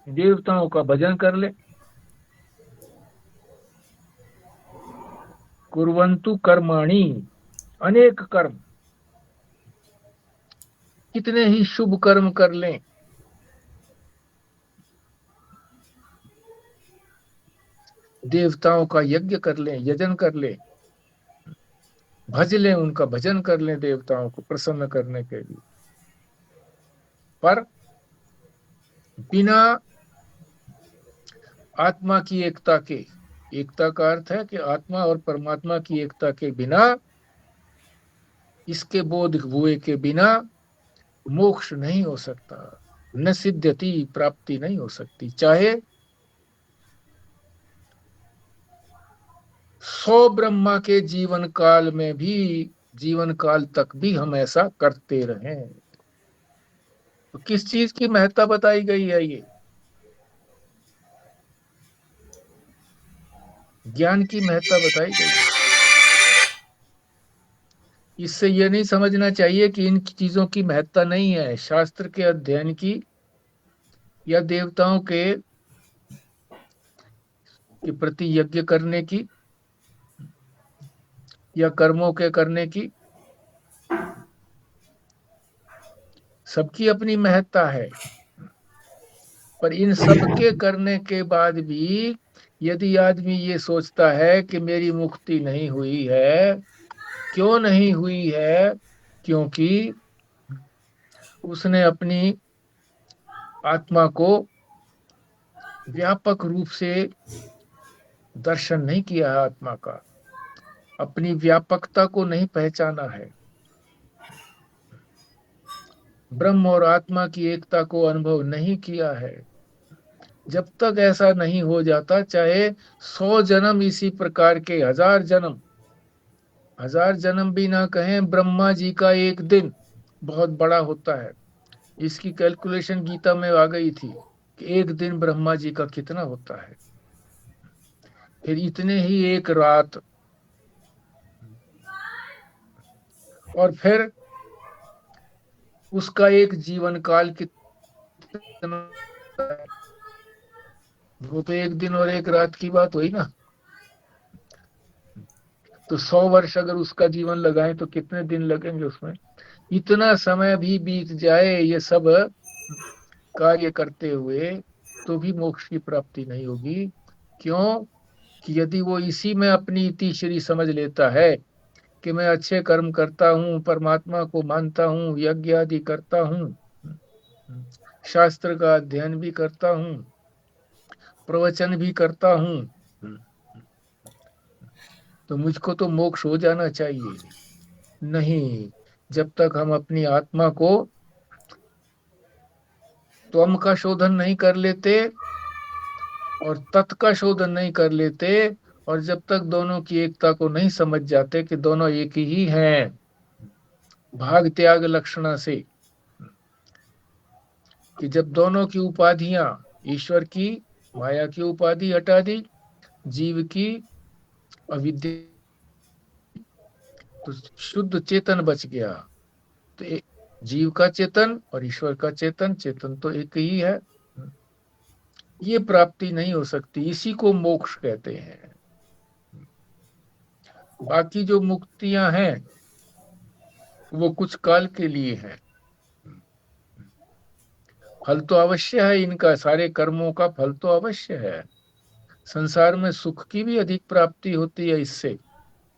देवताओं का भजन कर ले, कुर्वन्तु कर्माणि, अनेक कर्म, कितने ही शुभ कर्म कर लें, देवताओं का यज्ञ कर लें, यजन कर लें, भज लें, उनका भजन कर लें देवताओं को प्रसन्न करने के लिए, पर बिना आत्मा की एकता के, एकता का अर्थ है कि आत्मा और परमात्मा की एकता के बिना, इसके बोध हुए के बिना मोक्ष नहीं हो सकता, न सिद्ध्यति, प्राप्ति नहीं हो सकती। चाहे 100 ब्रह्मा के जीवन काल में भी, जीवन काल तक भी हम ऐसा करते रहें, तो किस चीज की महत्ता बताई गई है? ये ज्ञान की महत्ता बताई गई है। इससे ये नहीं समझना चाहिए कि इन चीजों की महत्ता नहीं है, शास्त्र के अध्ययन की या देवताओं के प्रति यज्ञ करने की या कर्मों के करने की, सबकी अपनी महत्ता है। पर इन सब के करने के बाद भी यदि आदमी ये सोचता है कि मेरी मुक्ति नहीं हुई है, क्यों नहीं हुई है? क्योंकि उसने अपनी आत्मा को व्यापक रूप से दर्शन नहीं किया है, आत्मा का अपनी व्यापकता को नहीं पहचाना है, ब्रह्म और आत्मा की एकता को अनुभव नहीं किया है। जब तक ऐसा नहीं हो जाता, चाहे 100 जन्म इसी प्रकार के, 1000 जन्म, 1000 जन्म भी ना कहें, ब्रह्मा जी का एक दिन बहुत बड़ा होता है। इसकी कैलकुलेशन गीता में आ गई थी कि एक दिन ब्रह्मा जी का कितना होता है, फिर इतने ही एक रात, और फिर उसका एक जीवन काल कितना, वो तो एक दिन और एक रात की बात हुई ना। तो 100 वर्ष अगर उसका जीवन लगाएं तो कितने दिन लगेंगे उसमें? इतना समय भी बीत जाए ये सब कार्य करते हुए, तो भी मोक्ष की प्राप्ति नहीं होगी। क्यों? कि यदि वो इसी में अपनी इतिश्री समझ लेता है कि मैं अच्छे कर्म करता हूँ, परमात्मा को मानता हूँ, यज्ञ आदि करता हूँ, शास्त्र का अध्ययन भी करता हूँ, प्रवचन भी करता हूँ, तो मुझको तो मोक्ष हो जाना चाहिए। नहीं, जब तक हम अपनी आत्मा को त्वम का शोधन नहीं कर लेते और तत् का शोधन नहीं कर लेते, और जब तक दोनों की एकता को नहीं समझ जाते कि दोनों एक ही हैं, भाग त्याग लक्षणा से, कि जब दोनों की उपाधियां, ईश्वर की माया की उपाधि हटा दी, जीव की अविद्या, तो शुद्ध चेतन बच गया। तो जीव का चेतन और ईश्वर का चेतन, चेतन तो एक ही है। ये प्राप्ति नहीं हो सकती, इसी को मोक्ष कहते हैं। बाकी जो मुक्तियां हैं वो कुछ काल के लिए हैं। फल तो अवश्य है इनका, सारे कर्मों का फल तो अवश्य है। संसार में सुख की भी अधिक प्राप्ति होती है इससे,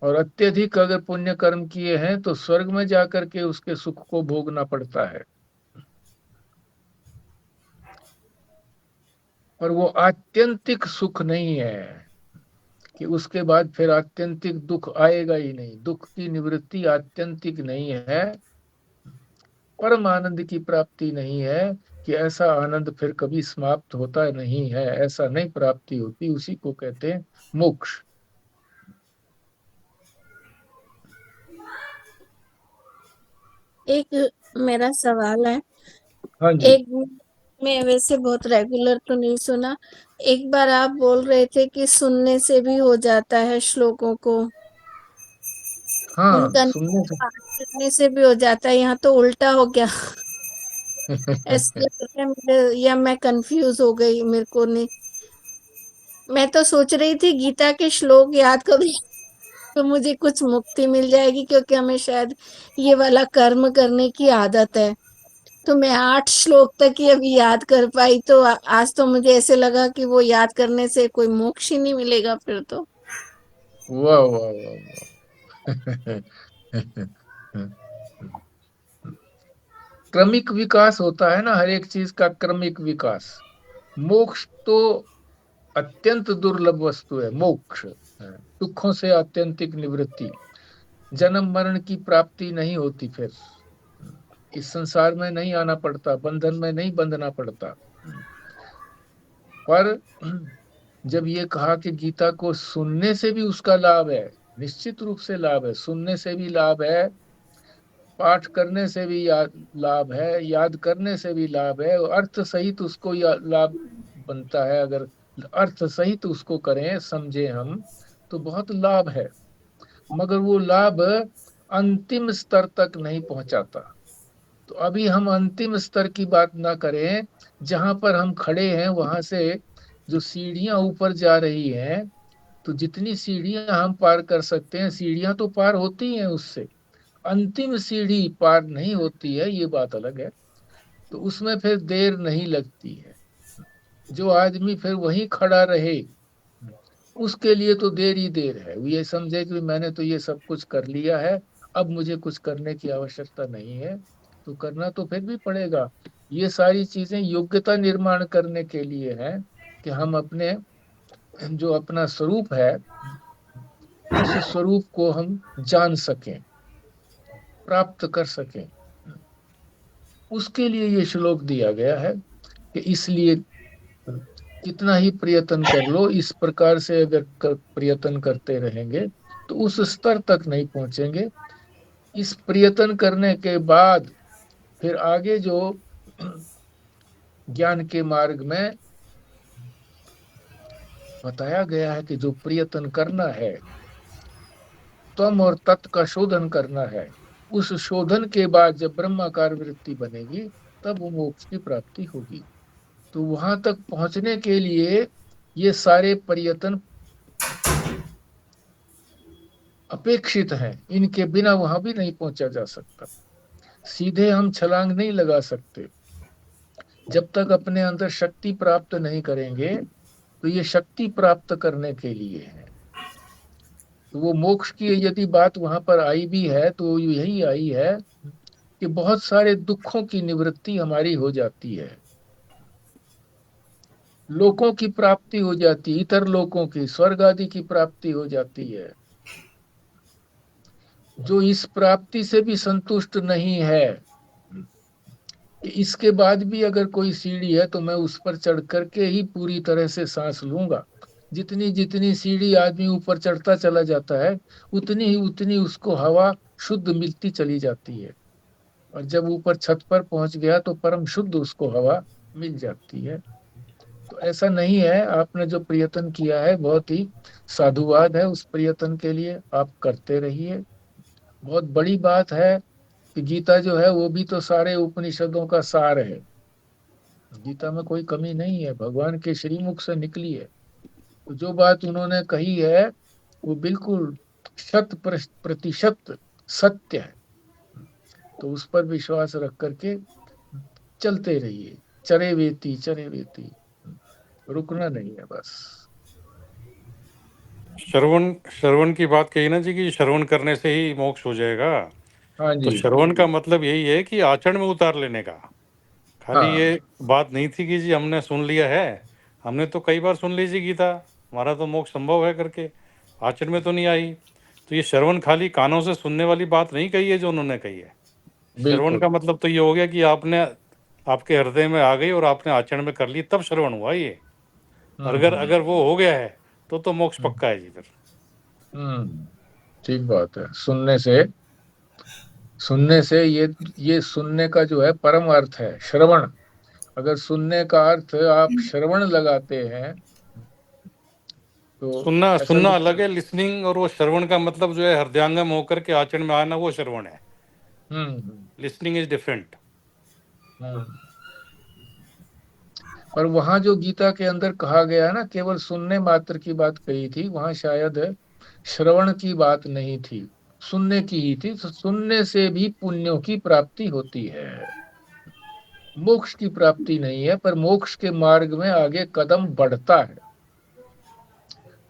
और अत्यधिक अगर पुण्य कर्म किए हैं तो स्वर्ग में जाकर के उसके सुख को भोगना पड़ता है। और वो आत्यंतिक सुख नहीं है कि उसके बाद फिर आत्यंतिक दुख आएगा ही नहीं। दुख की निवृत्ति आत्यंतिक नहीं है, परम आनंद की प्राप्ति नहीं है कि ऐसा आनंद फिर कभी समाप्त होता नहीं है, ऐसा नहीं प्राप्ति होती। उसी को कहते हैं मोक्ष। एक मेरा सवाल है। हाँ जी। एक मैं वैसे बहुत रेगुलर तो नहीं सुना, एक बार आप बोल रहे थे कि सुनने से भी हो जाता है श्लोकों को, हाँ, उनका सुनने से पाठ करने से भी हो जाता है। यहाँ तो उल्टा हो गया। ऐसे लग रहा है मुझे, या मैं कंफ्यूज हो गई, मेरे को नहीं। मैं तो सोच रही थी गीता के श्लोक याद करूं तो मुझे कुछ मुक्ति मिल जाएगी, क्योंकि हमें शायद ये वाला कर्म करने की आदत है। तो मैं 8 श्लोक तक ही अभी याद कर पाई, तो आज तो मुझे ऐसे लगा कि वो याद करने से कोई मोक्ष ही नहीं मिलेगा फिर तो। वाह वाह वाह वाह। क्रमिक विकास होता है ना, हर एक चीज का क्रमिक विकास। मोक्ष तो अत्यंत दुर्लभ वस्तु है। मोक्ष दुखों से आत्यंतिक निवृत्ति, जन्म मरण की प्राप्ति नहीं होती, फिर इस संसार में नहीं आना पड़ता, बंधन में नहीं बंधना पड़ता। पर जब ये कहा कि गीता को सुनने से भी उसका लाभ है, निश्चित रूप से लाभ है। सुनने से भी लाभ है, पाठ करने से भी लाभ है, याद करने से भी लाभ है, अर्थ सहित उसको लाभ बनता है। अगर अर्थ सहित उसको करें, समझे हम, तो बहुत लाभ है। मगर वो लाभ अंतिम स्तर तक नहीं पहुंचाता। तो अभी हम अंतिम स्तर की बात ना करें, जहां पर हम खड़े हैं वहां से जो सीढ़ियां ऊपर जा रही हैं, तो जितनी सीढ़ियां हम पार कर सकते हैं, सीढ़ियां तो पार होती हैं उससे, अंतिम सीढ़ी पार नहीं होती है, ये बात अलग है। तो उसमें फिर देर नहीं लगती है। जो आदमी फिर वहीं खड़ा रहे, उसके लिए तो देर ही देर है। वो ये समझे कि मैंने तो ये सब कुछ कर लिया है, अब मुझे कुछ करने की आवश्यकता नहीं है। तो करना तो फिर भी पड़ेगा। ये सारी चीजें योग्यता निर्माण करने के लिए है कि हम अपने जो अपना स्वरूप है, उस स्वरूप को हम जान सकें, प्राप्त कर सकें। उसके लिए ये श्लोक दिया गया है कि इसलिए कितना ही प्रयत्न कर लो, इस प्रकार से अगर प्रयत्न करते रहेंगे तो उस स्तर तक नहीं पहुंचेंगे। इस प्रयत्न करने के बाद फिर आगे जो ज्ञान के मार्ग में बताया गया है कि जो प्रयत्न करना है, तम और तत् का शोधन करना है, उस शोधन के बाद जब ब्रह्माकार वृत्ति बनेगी तब वो मोक्ष की प्राप्ति होगी। तो वहां तक पहुंचने के लिए ये सारे प्रयत्न अपेक्षित हैं। इनके बिना वहां भी नहीं पहुंचा जा सकता। सीधे हम छलांग नहीं लगा सकते। जब तक अपने अंदर शक्ति प्राप्त नहीं करेंगे, तो ये शक्ति प्राप्त करने के लिए है। तो वो मोक्ष की यदि बात वहां पर आई भी है तो यही आई है कि बहुत सारे दुखों की निवृत्ति हमारी हो जाती है, लोकों की प्राप्ति हो जाती है, इतर लोकों की, स्वर्ग आदि की प्राप्ति हो जाती है। जो इस प्राप्ति से भी संतुष्ट नहीं है कि इसके बाद भी अगर कोई सीढ़ी है तो मैं उस पर चढ़ करके ही पूरी तरह से सांस लूंगा, जितनी जितनी सीढ़ी आदमी ऊपर चढ़ता चला जाता है उतनी ही उतनी उसको हवा शुद्ध मिलती चली जाती है। और जब ऊपर छत पर पहुंच गया तो परम शुद्ध उसको हवा मिल जाती है। तो ऐसा नहीं है। आपने जो प्रयत्न किया है बहुत ही साधुवाद है, उस प्रयत्न के लिए आप करते रहिए। बहुत बड़ी बात है कि गीता जो है वो भी तो सारे उपनिषदों का सार है। गीता में कोई कमी नहीं है, भगवान के श्रीमुख से निकली है। तो जो बात उन्होंने कही है वो बिल्कुल 100% सत्य है। तो उस पर विश्वास रख करके चलते रहिए, चरे वेती, रुकना नहीं है बस। श्रवण की बात कही ना जी कि श्रवण करने से ही मोक्ष हो जाएगा। हाँ तो जी। श्रवण का मतलब यही है कि आचरण में उतार लेने का। खाली हाँ ये बात नहीं थी कि जी हमने सुन लिया है, हमने तो कई बार सुन ली जी गीता, हमारा तो मोक्ष संभव है करके, आचरण में तो नहीं आई। तो ये श्रवण खाली कानों से सुनने वाली बात नहीं कही है जो उन्होंने कही है। श्रवण बिल्कुल। का मतलब तो ये हो गया कि आपने, आपके हृदय में आ गई और आपने आचरण में कर ली, तब श्रवण हुआ ये। और अगर हम्म अगर वो हो गया है तो मोक्ष पक्का है जी फिर। ठीक बात है। सुनने से ये सुनने का जो है परम अर्थ है श्रवण। अगर सुनने का अर्थ आप श्रवण लगाते हैं तो सुनना ऐसा सुनना अलग है, लिसनिंग, और वो श्रवण का मतलब जो है हृदयांगम होकर के आचरण में आना, वो श्रवण है। हम्म लिसनिंग इज डिफरेंट। हम्म। पर वहां जो गीता के अंदर कहा गया है ना, केवल सुनने मात्र की बात कही थी, वहां शायद श्रवण की बात नहीं थी, सुनने की ही थी। तो सुनने से भी पुण्यों की प्राप्ति होती है, मोक्ष की प्राप्ति नहीं है, पर मोक्ष के मार्ग में आगे कदम बढ़ता है।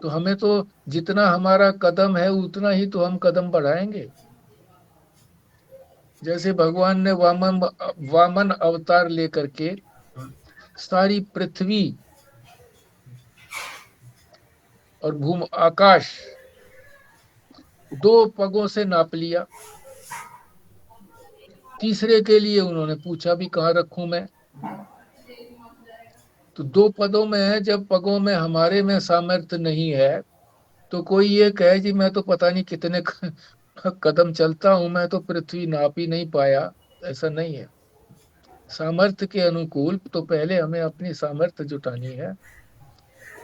तो हमें तो जितना हमारा कदम है उतना ही तो हम कदम बढ़ाएंगे। जैसे भगवान ने वामन अवतार लेकर के सारी पृथ्वी और भूम आकाश 2 पगों से नाप लिया। तीसरे के लिए उन्होंने पूछा भी कहाँ रखूं मैं। तो 2 पदों में है, जब पगों में हमारे में सामर्थ्य नहीं है तो कोई ये कहे जी मैं तो पता नहीं कितने कदम चलता हूं, मैं तो पृथ्वी नाप ही नहीं पाया। ऐसा नहीं है। सामर्थ्य के अनुकूल तो पहले हमें अपनी सामर्थ्य जुटानी है।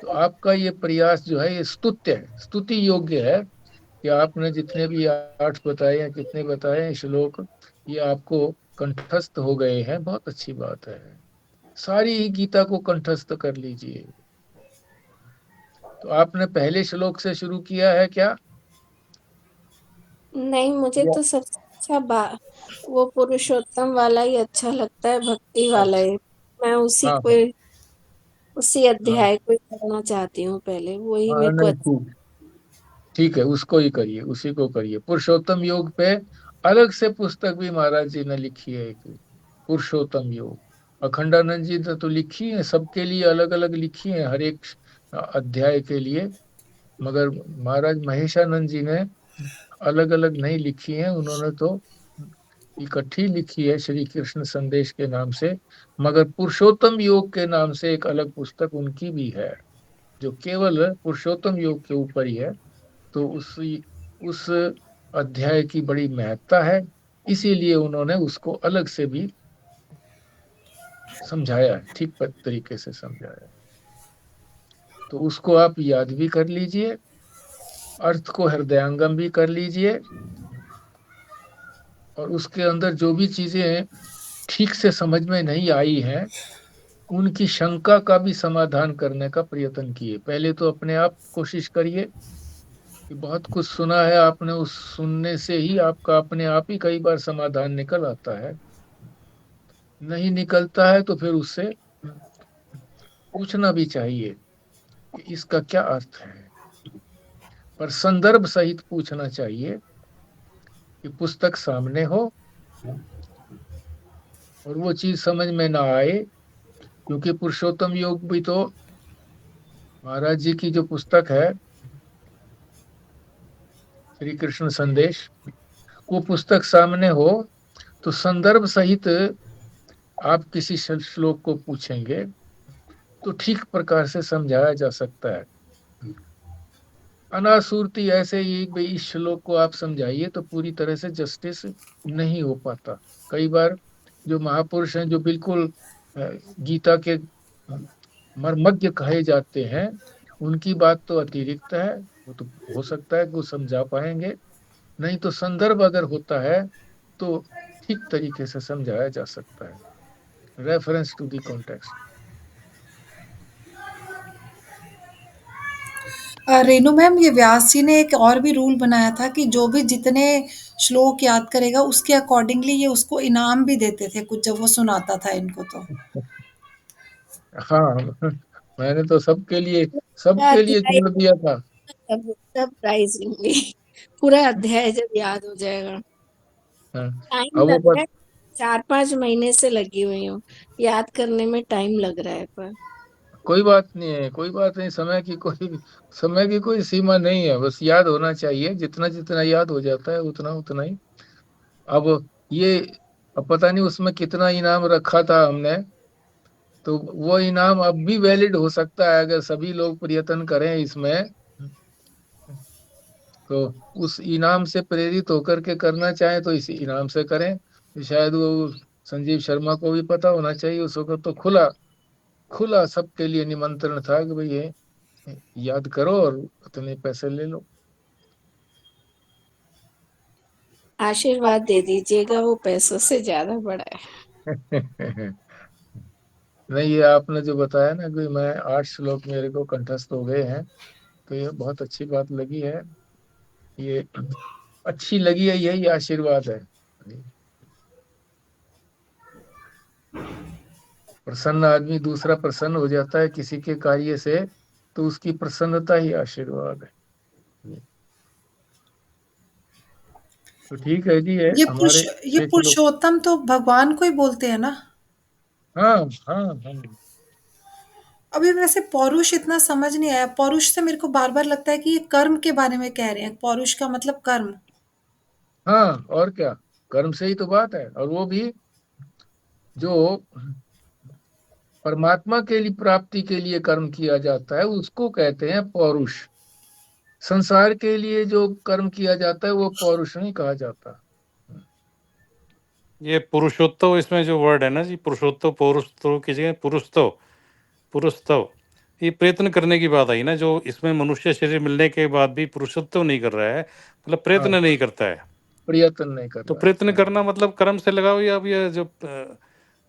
तो आपका ये प्रयास जो है ये स्तुत्य है, स्तुति योग्य है कि आपने जितने भी 8 बताए या कितने बताए हैं श्लोक, ये आपको कंठस्थ हो गए हैं, बहुत अच्छी बात है। सारी ही गीता को कंठस्थ कर लीजिए। तो आपने पहले श्लोक से शुरू किया है क्या? नहीं, मुझे या तो सबसे अच्छा वो पुरुषोत्तम वाला ही अच्छा लगता है, भक्ति वाला अच्छा। ही। मैं हाँ हाँ उसी हाँ अध्याय को ही करना चाहती हूँ पहले, वही हाँ, मेरे को नहीं अच्छा। ठीक, ठीक है, उसको ही करिए, उसी को करिए। पुरुषोत्तम योग पे अलग से पुस्तक भी महाराज जी ने लिखी है, एक पुरुषोत्तम योग। अखंडानंद जी ने तो लिखी है, सबके लिए अलग अलग लिखी है, हर एक अध्याय के लिए। मगर महाराज महेशानंद जी ने अलग अलग नहीं लिखी है, उन्होंने तो इकट्ठी लिखी है श्री कृष्ण संदेश के नाम से। मगर पुरुषोत्तम योग के नाम से एक अलग पुस्तक उनकी भी है, जो केवल पुरुषोत्तम योग के ऊपर ही है। तो उस अध्याय की बड़ी महत्ता है, इसीलिए उन्होंने उसको अलग से भी समझाया है, ठीक तरीके से समझाया है। तो उसको आप याद भी कर लीजिए, अर्थ को हृदयांगम भी कर लीजिए, और उसके अंदर जो भी चीजें ठीक से समझ में नहीं आई हैं उनकी शंका का भी समाधान करने का प्रयत्न किए। पहले तो अपने आप कोशिश करिए कि बहुत कुछ सुना है आपने, उस सुनने से ही आपका अपने आप ही कई बार समाधान निकल आता है। नहीं निकलता है तो फिर उससे पूछना भी चाहिए कि इसका क्या अर्थ है, पर संदर्भ सहित पूछना चाहिए कि पुस्तक सामने हो और वो चीज समझ में ना आए। क्योंकि पुरुषोत्तम योग भी तो महाराज जी की जो पुस्तक है श्री कृष्ण संदेश, वो पुस्तक सामने हो तो संदर्भ सहित आप किसी श्लोक को पूछेंगे तो ठीक प्रकार से समझाया जा सकता है। अनासूरती ऐसे ही भाई इस श्लोक को आप समझाइए तो पूरी तरह से जस्टिस नहीं हो पाता। कई बार जो महापुरुष हैं जो बिल्कुल गीता के मर्मज्ञ कहे जाते हैं, उनकी बात तो अतिरिक्त है, वो तो हो सकता है कि वो समझा पाएंगे। नहीं तो संदर्भ अगर होता है तो ठीक तरीके से समझाया जा सकता है, reference to the context. Renu ma'am, ये व्यास जी ने एक और भी रूल बनाया था कि जो भी जितने श्लोक याद करेगा उसके अकॉर्डिंगली ये उसको इनाम भी देते थे कुछ, जब वो सुनाता था इनको तो। हाँ, मैंने तो सबके लिए पूरा अध्याय जोड़ दिया था। सरप्राइजिंगली पूरा अध्याय जब याद हो जाएगा। हाँ, टाइम अब वो लग रहा है, 4-5 महीने से लगी हुई हूँ, याद करने में टाइम लग रहा है पर कोई बात नहीं है, कोई बात नहीं, समय की कोई सीमा नहीं है, बस याद होना चाहिए, जितना जितना याद हो जाता है उतना उतना ही। अब ये अब पता नहीं उसमें कितना इनाम रखा था हमने, तो वो इनाम अब भी वैलिड हो सकता है अगर सभी लोग प्रयत्न करें इसमें, तो उस इनाम से प्रेरित होकर के करना चाहें तो इस इनाम से करें। तो शायद वो संजीव शर्मा को भी पता होना चाहिए, उस वक्त तो खुला खुला सबके लिए निमंत्रण था कि भाई ये याद करो और उतने पैसे ले लो। आशीर्वाद दे दीजिएगा, वो पैसों से ज्यादा बड़ा है। नहीं, ये आपने जो बताया ना कि मैं 8 श्लोक मेरे को कंठस्थ हो गए हैं, तो ये बहुत अच्छी बात लगी है, ये अच्छी लगी है, यही आशीर्वाद है। प्रसन्न आदमी दूसरा प्रसन्न हो जाता है किसी के कार्य से, तो उसकी प्रसन्नता ही आशीर्वाद है। तो ठीक है जी, ये हमारे ये 6 श्लोक। पुरुषोत्तम तो भगवान को ही बोलते हैं ना। हाँ हाँ हाँ। अभी वैसे पौरुष इतना समझ नहीं आया, पौरुष से मेरे को बार बार लगता है कि ये कर्म के बारे में कह रहे हैं, पौरुष का मतलब कर्म। हाँ, और क्या, कर्म से ही तो बात है, और वो भी जो परमात्मा के लिए प्राप्ति के लिए कर्म किया जाता है उसको कहते हैं पौरुष। संसार के लिए जो कर्म किया जाता है वो पौरुष नहीं कहा जाता। ये पुरुषोत्तव, इसमें जो वर्ड है ना जी, पुरुषोत्तव पौरुषोत्तव की जगह पुरुषोत्तव, ये प्रयत्न करने की बात आई ना, जो इसमें मनुष्य शरीर मिलने के बाद भी पुरुषोत्तव नहीं कर रहा है, मतलब हाँ, प्रयत्न नहीं करता है। प्रयत्न नहीं कर तो रहा है। प्रयत्न करना मतलब कर्म से लगाओ, या अब ये जो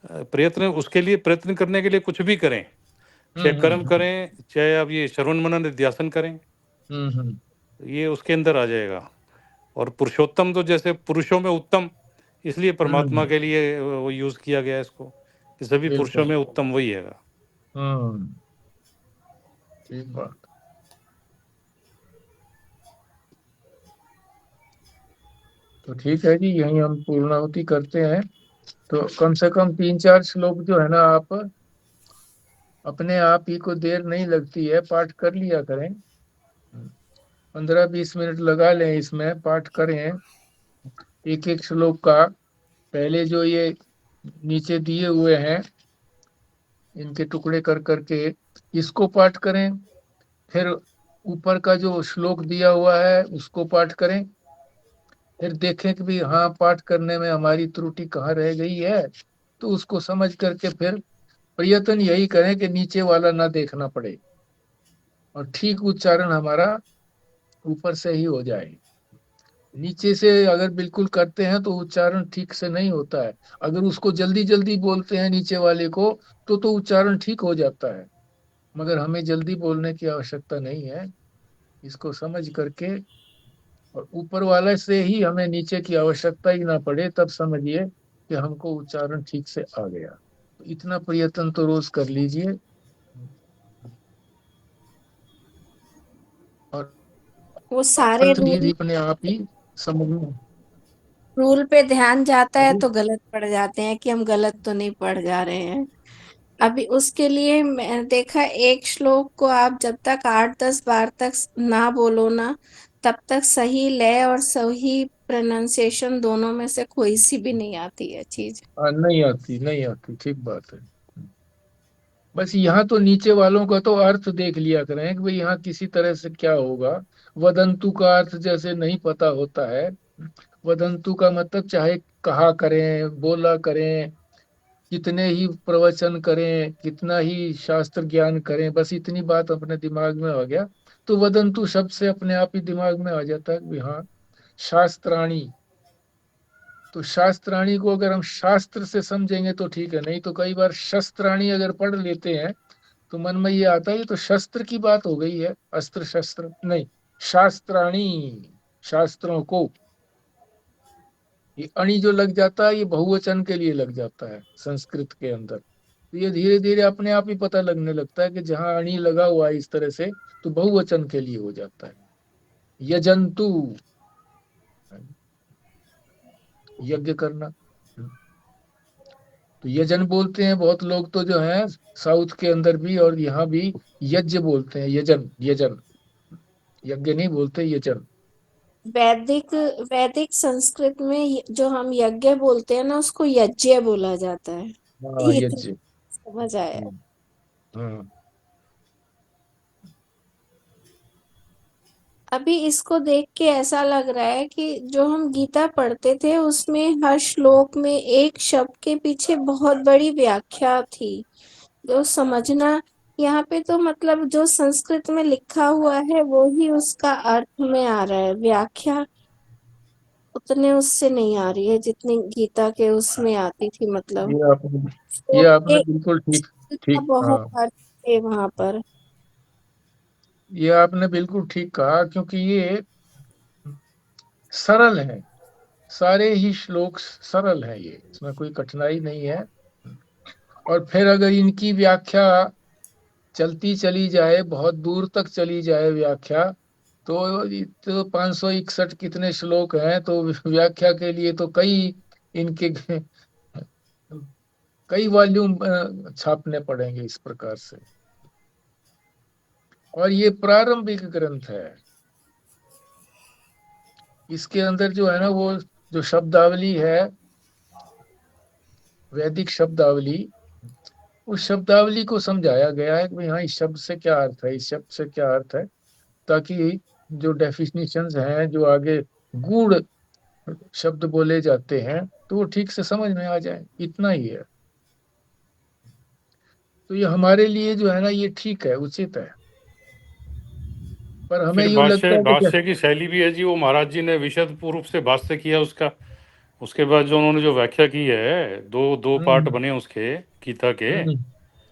प्रयत्न, उसके लिए प्रयत्न करने के लिए कुछ भी करें, चाहे कर्म करें, चाहे आप ये श्रवण मनन निध्यासन करें, ये उसके अंदर आ जाएगा। और पुरुषोत्तम तो जैसे पुरुषों में उत्तम, इसलिए परमात्मा के लिए वो यूज किया गया इसको, कि सभी पुरुषों में उत्तम वही है। ठीक बात। तो ठीक है जी, यही हम पूर्णाहुति करते हैं। तो कम से कम 3-4 श्लोक जो है ना, आप अपने आप ही को देर नहीं लगती है, पाठ कर लिया करें, 15-20 मिनट लगा लें, इसमें पाठ करें एक एक श्लोक का। पहले जो ये नीचे दिए हुए हैं इनके टुकड़े कर करके इसको पाठ करें, फिर ऊपर का जो श्लोक दिया हुआ है उसको पाठ करें, फिर देखें कि भी हाँ पाठ करने में हमारी त्रुटि कहाँ रह गई है, तो उसको समझ करके फिर प्रयत्न यही करें कि नीचे वाला ना देखना पड़े और ठीक उच्चारण हमारा ऊपर से ही हो जाए। नीचे से अगर बिल्कुल करते हैं तो उच्चारण ठीक से नहीं होता है, अगर उसको जल्दी जल्दी बोलते हैं नीचे वाले को तो उच्चारण ठीक हो जाता है, मगर हमें जल्दी बोलने की आवश्यकता नहीं है, इसको समझ करके और ऊपर वाले से ही हमें नीचे की आवश्यकता ही ना पड़े, तब समझिए कि हमको उच्चारण ठीक से आ गया। तो इतना प्रयत्न तो रोज कर लीजिए, और वो सारे रूल अपने आप ही समझ रूल पे ध्यान जाता है तो गलत पड़ जाते हैं कि हम गलत तो नहीं पढ़ जा रहे हैं। अभी उसके लिए मैं देखा, एक श्लोक को आप जब तक 8-10 बार तक ना बोलो ना, तब तक सही लय और सही प्रोनाउंसिएशन दोनों में से कोई सी भी नहीं आती है चीज। नहीं आती, नहीं आती, ठीक बात है। बस यहाँ तो नीचे वालों का तो अर्थ देख लिया करें कि भाई यहाँ किसी तरह से क्या होगा। वदंतु का अर्थ जैसे नहीं पता होता है, वदंतु का मतलब चाहे कहा करें, बोला करें, कितने ही प्रवचन करें, कितना ही शास्त्र ज्ञान करें, बस इतनी बात अपने दिमाग में आ गया तो वदंतु शब्द से अपने आप ही दिमाग में आ जाता है कि हाँ शास्त्राणी, तो शास्त्राणी को अगर हम शास्त्र से समझेंगे तो ठीक है, नहीं तो कई बार शस्त्राणी अगर पढ़ लेते हैं तो मन में ये आता है ये तो शस्त्र की बात हो गई है, अस्त्र शस्त्र नहीं, शास्त्राणी, शास्त्रों को। ये अणि जो लग जाता है ये बहुवचन के लिए लग जाता है संस्कृत के अंदर। तो ये धीरे धीरे अपने आप ही पता लगने लगता है कि जहां अणि लगा हुआ है इस तरह से तो बहुवचन के लिए हो जाता है। यजंतु, यज्ञ करना। तो यजन बोलते हैं बहुत लोग तो जो है साउथ के अंदर भी, और यहाँ भी यज्ञ बोलते हैं, यजन, यजन, यज्ञ नहीं बोलते, यजन। वैदिक वैदिक संस्कृत में जो हम यज्ञ बोलते हैं ना उसको यज्ञ बोला जाता है। हाँ, ये तो यज्ञ। समझ आया। हाँ, अभी इसको देख के ऐसा लग रहा है कि जो हम गीता पढ़ते थे उसमें हर श्लोक में एक शब्द के पीछे बहुत बड़ी व्याख्या थी, जो समझना यहाँ पे तो मतलब जो संस्कृत में लिखा हुआ है वो ही उसका अर्थ में आ रहा है, व्याख्या उतने उससे नहीं आ रही है जितनी गीता के उसमें आती थी। मतलब ये आपने ये श्लोक आपने के बिल्कुल ठीक, का ठीक, बहुत हाँ, अर्थ थे वहां पर। ये आपने बिल्कुल ठीक कहा, क्योंकि ये सरल है, सारे ही श्लोक सरल है, ये इसमें कोई कठिनाई नहीं है। और फिर अगर इनकी व्याख्या चलती चली जाए, बहुत दूर तक चली जाए व्याख्या, तो 561 कितने श्लोक हैं, तो व्याख्या के लिए तो इनके कई वॉल्यूम छापने पड़ेंगे इस प्रकार से। और ये प्रारंभिक ग्रंथ है, इसके अंदर जो है ना वो जो शब्दावली है, वैदिक शब्दावली, उस शब्दावली को समझाया गया है कि भाई हाँ इस शब्द से क्या अर्थ है, इस शब्द से क्या अर्थ है, ताकि जो डेफिनेशंस हैं, जो आगे गूढ़ शब्द बोले जाते हैं, तो वो ठीक से समझ में आ जाए, इतना ही है। तो ये हमारे लिए जो है ना ये ठीक है, उचित है। पर हमें फिर यूं लगता भाष्य है कि भाष्य की शैली भी है जी, वो महाराज जी ने विशद पूर्व से भाष्य किया उसका। उसके बाद जो उन्होंने जो व्याख्या की है, दो दो पार्ट हम्म, बने उसके गीता के, हम्म,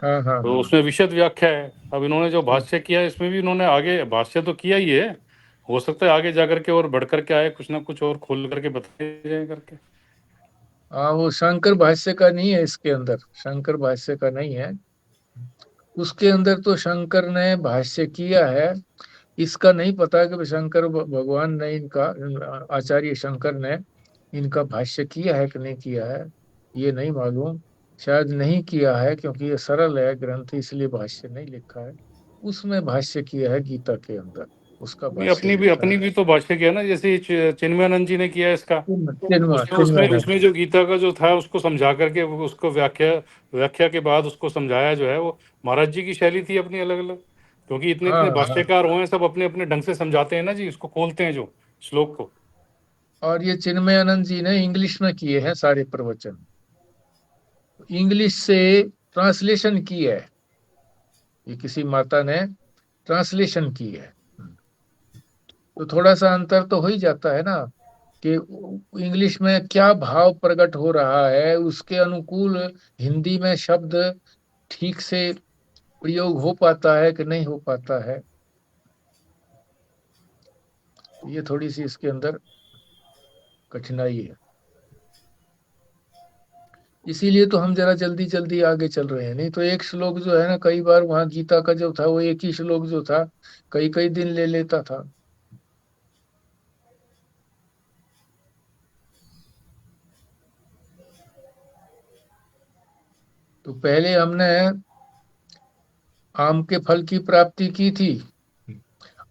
हाँ, हाँ, तो हाँ, उसमें विशद व्याख्या है। अब इन्होंने जो भाष्य किया है इसमें भी इन्होंने आगे भाष्य तो किया ही है, हो सकता है आगे जाकर के और बढ़ करके आए, कुछ ना कुछ और खोल करके बताए जाए करके। हाँ, वो शंकर भाष्य का नहीं है, इसके अंदर शंकर भाष्य का नहीं है। उसके अंदर तो शंकर ने भाष्य किया है, इसका नहीं पता कि शंकर भगवान ने इनका, आचार्य शंकर ने इनका भाष्य किया है कि नहीं किया है, ये नहीं मालूम। शायद नहीं किया है, क्योंकि ये सरल है ग्रंथ, इसलिए भाष्य नहीं लिखा है। उसमें भाष्य किया है गीता के अंदर, उसका नहीं, भाष्य लिखा है। अपनी भी तो भाष्य किया ना, जैसे चिन्मयानंद जी ने किया है इसका। चिन्मय, उसमें उसमें चिन्मय, उसमें जो गीता का जो था उसको समझा करके उसको व्याख्या व्याख्या के बाद उसको समझाया जो है, वो महाराज जी की शैली थी अपनी अलग अलग। क्योंकि इतने हाँ, इतने हाँ। भाष्यकार हुए हैं, सब अपने अपने ढंग से समझाते हैं ना जी, उसको खोलते हैं जो श्लोक को। और ये चिन्मयानंद जी ने इंग्लिश में किए हैं सारे प्रवचन, इंग्लिश से ट्रांसलेशन की है, ये किसी माता ने ट्रांसलेशन की है। तो थोड़ा सा अंतर तो हो ही जाता है ना, कि इंग्लिश में क्या भाव प्रकट हो रहा है, उसके अनुकूल हिंदी में शब्द ठीक से प्रयोग हो पाता है कि नहीं हो पाता है। तो ये थोड़ी सी इसके अंदर कठिनाई है, इसीलिए तो हम जरा जल्दी जल्दी आगे चल रहे हैं। नहीं तो एक श्लोक जो है ना, कई बार वहां गीता का जो था वो एक ही श्लोक जो था कई कई दिन ले लेता था। तो पहले हमने आम के फल की प्राप्ति की थी,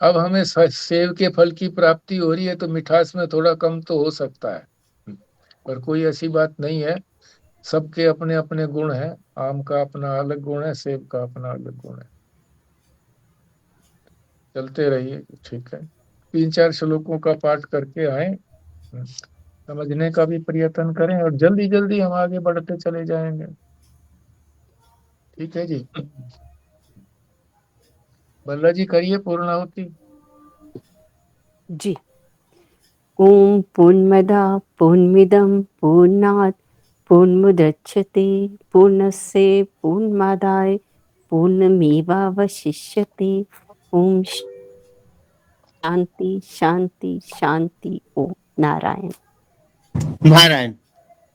अब हमें सेब के फल की प्राप्ति हो रही है, तो मिठास में थोड़ा कम तो हो सकता है, पर कोई ऐसी बात नहीं है। सबके अपने अपने गुण हैं, आम का अपना अलग गुण है, सेब का अपना अलग गुण है। चलते रहिए, ठीक है। 3-4 श्लोकों का पाठ करके आए, समझने का भी प्रयत्न करें, और जल्दी जल्दी हम आगे बढ़ते चले जाएंगे। ठीक है जी। बल्ला जी करिए पूर्णाहुति। जी। ॐ पूर्णमदः पूर्णमिदं पूर्णात् पूर्णमुदच्यते पूर्णस्य पूर्णमादाय पूर्णमेवावशिष्यते। ॐ शांति शांति शांति। ओम नारायण नारायण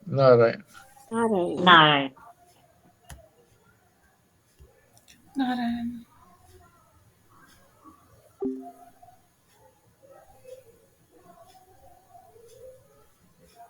नारायण। नारायण। नारायण। नारायण।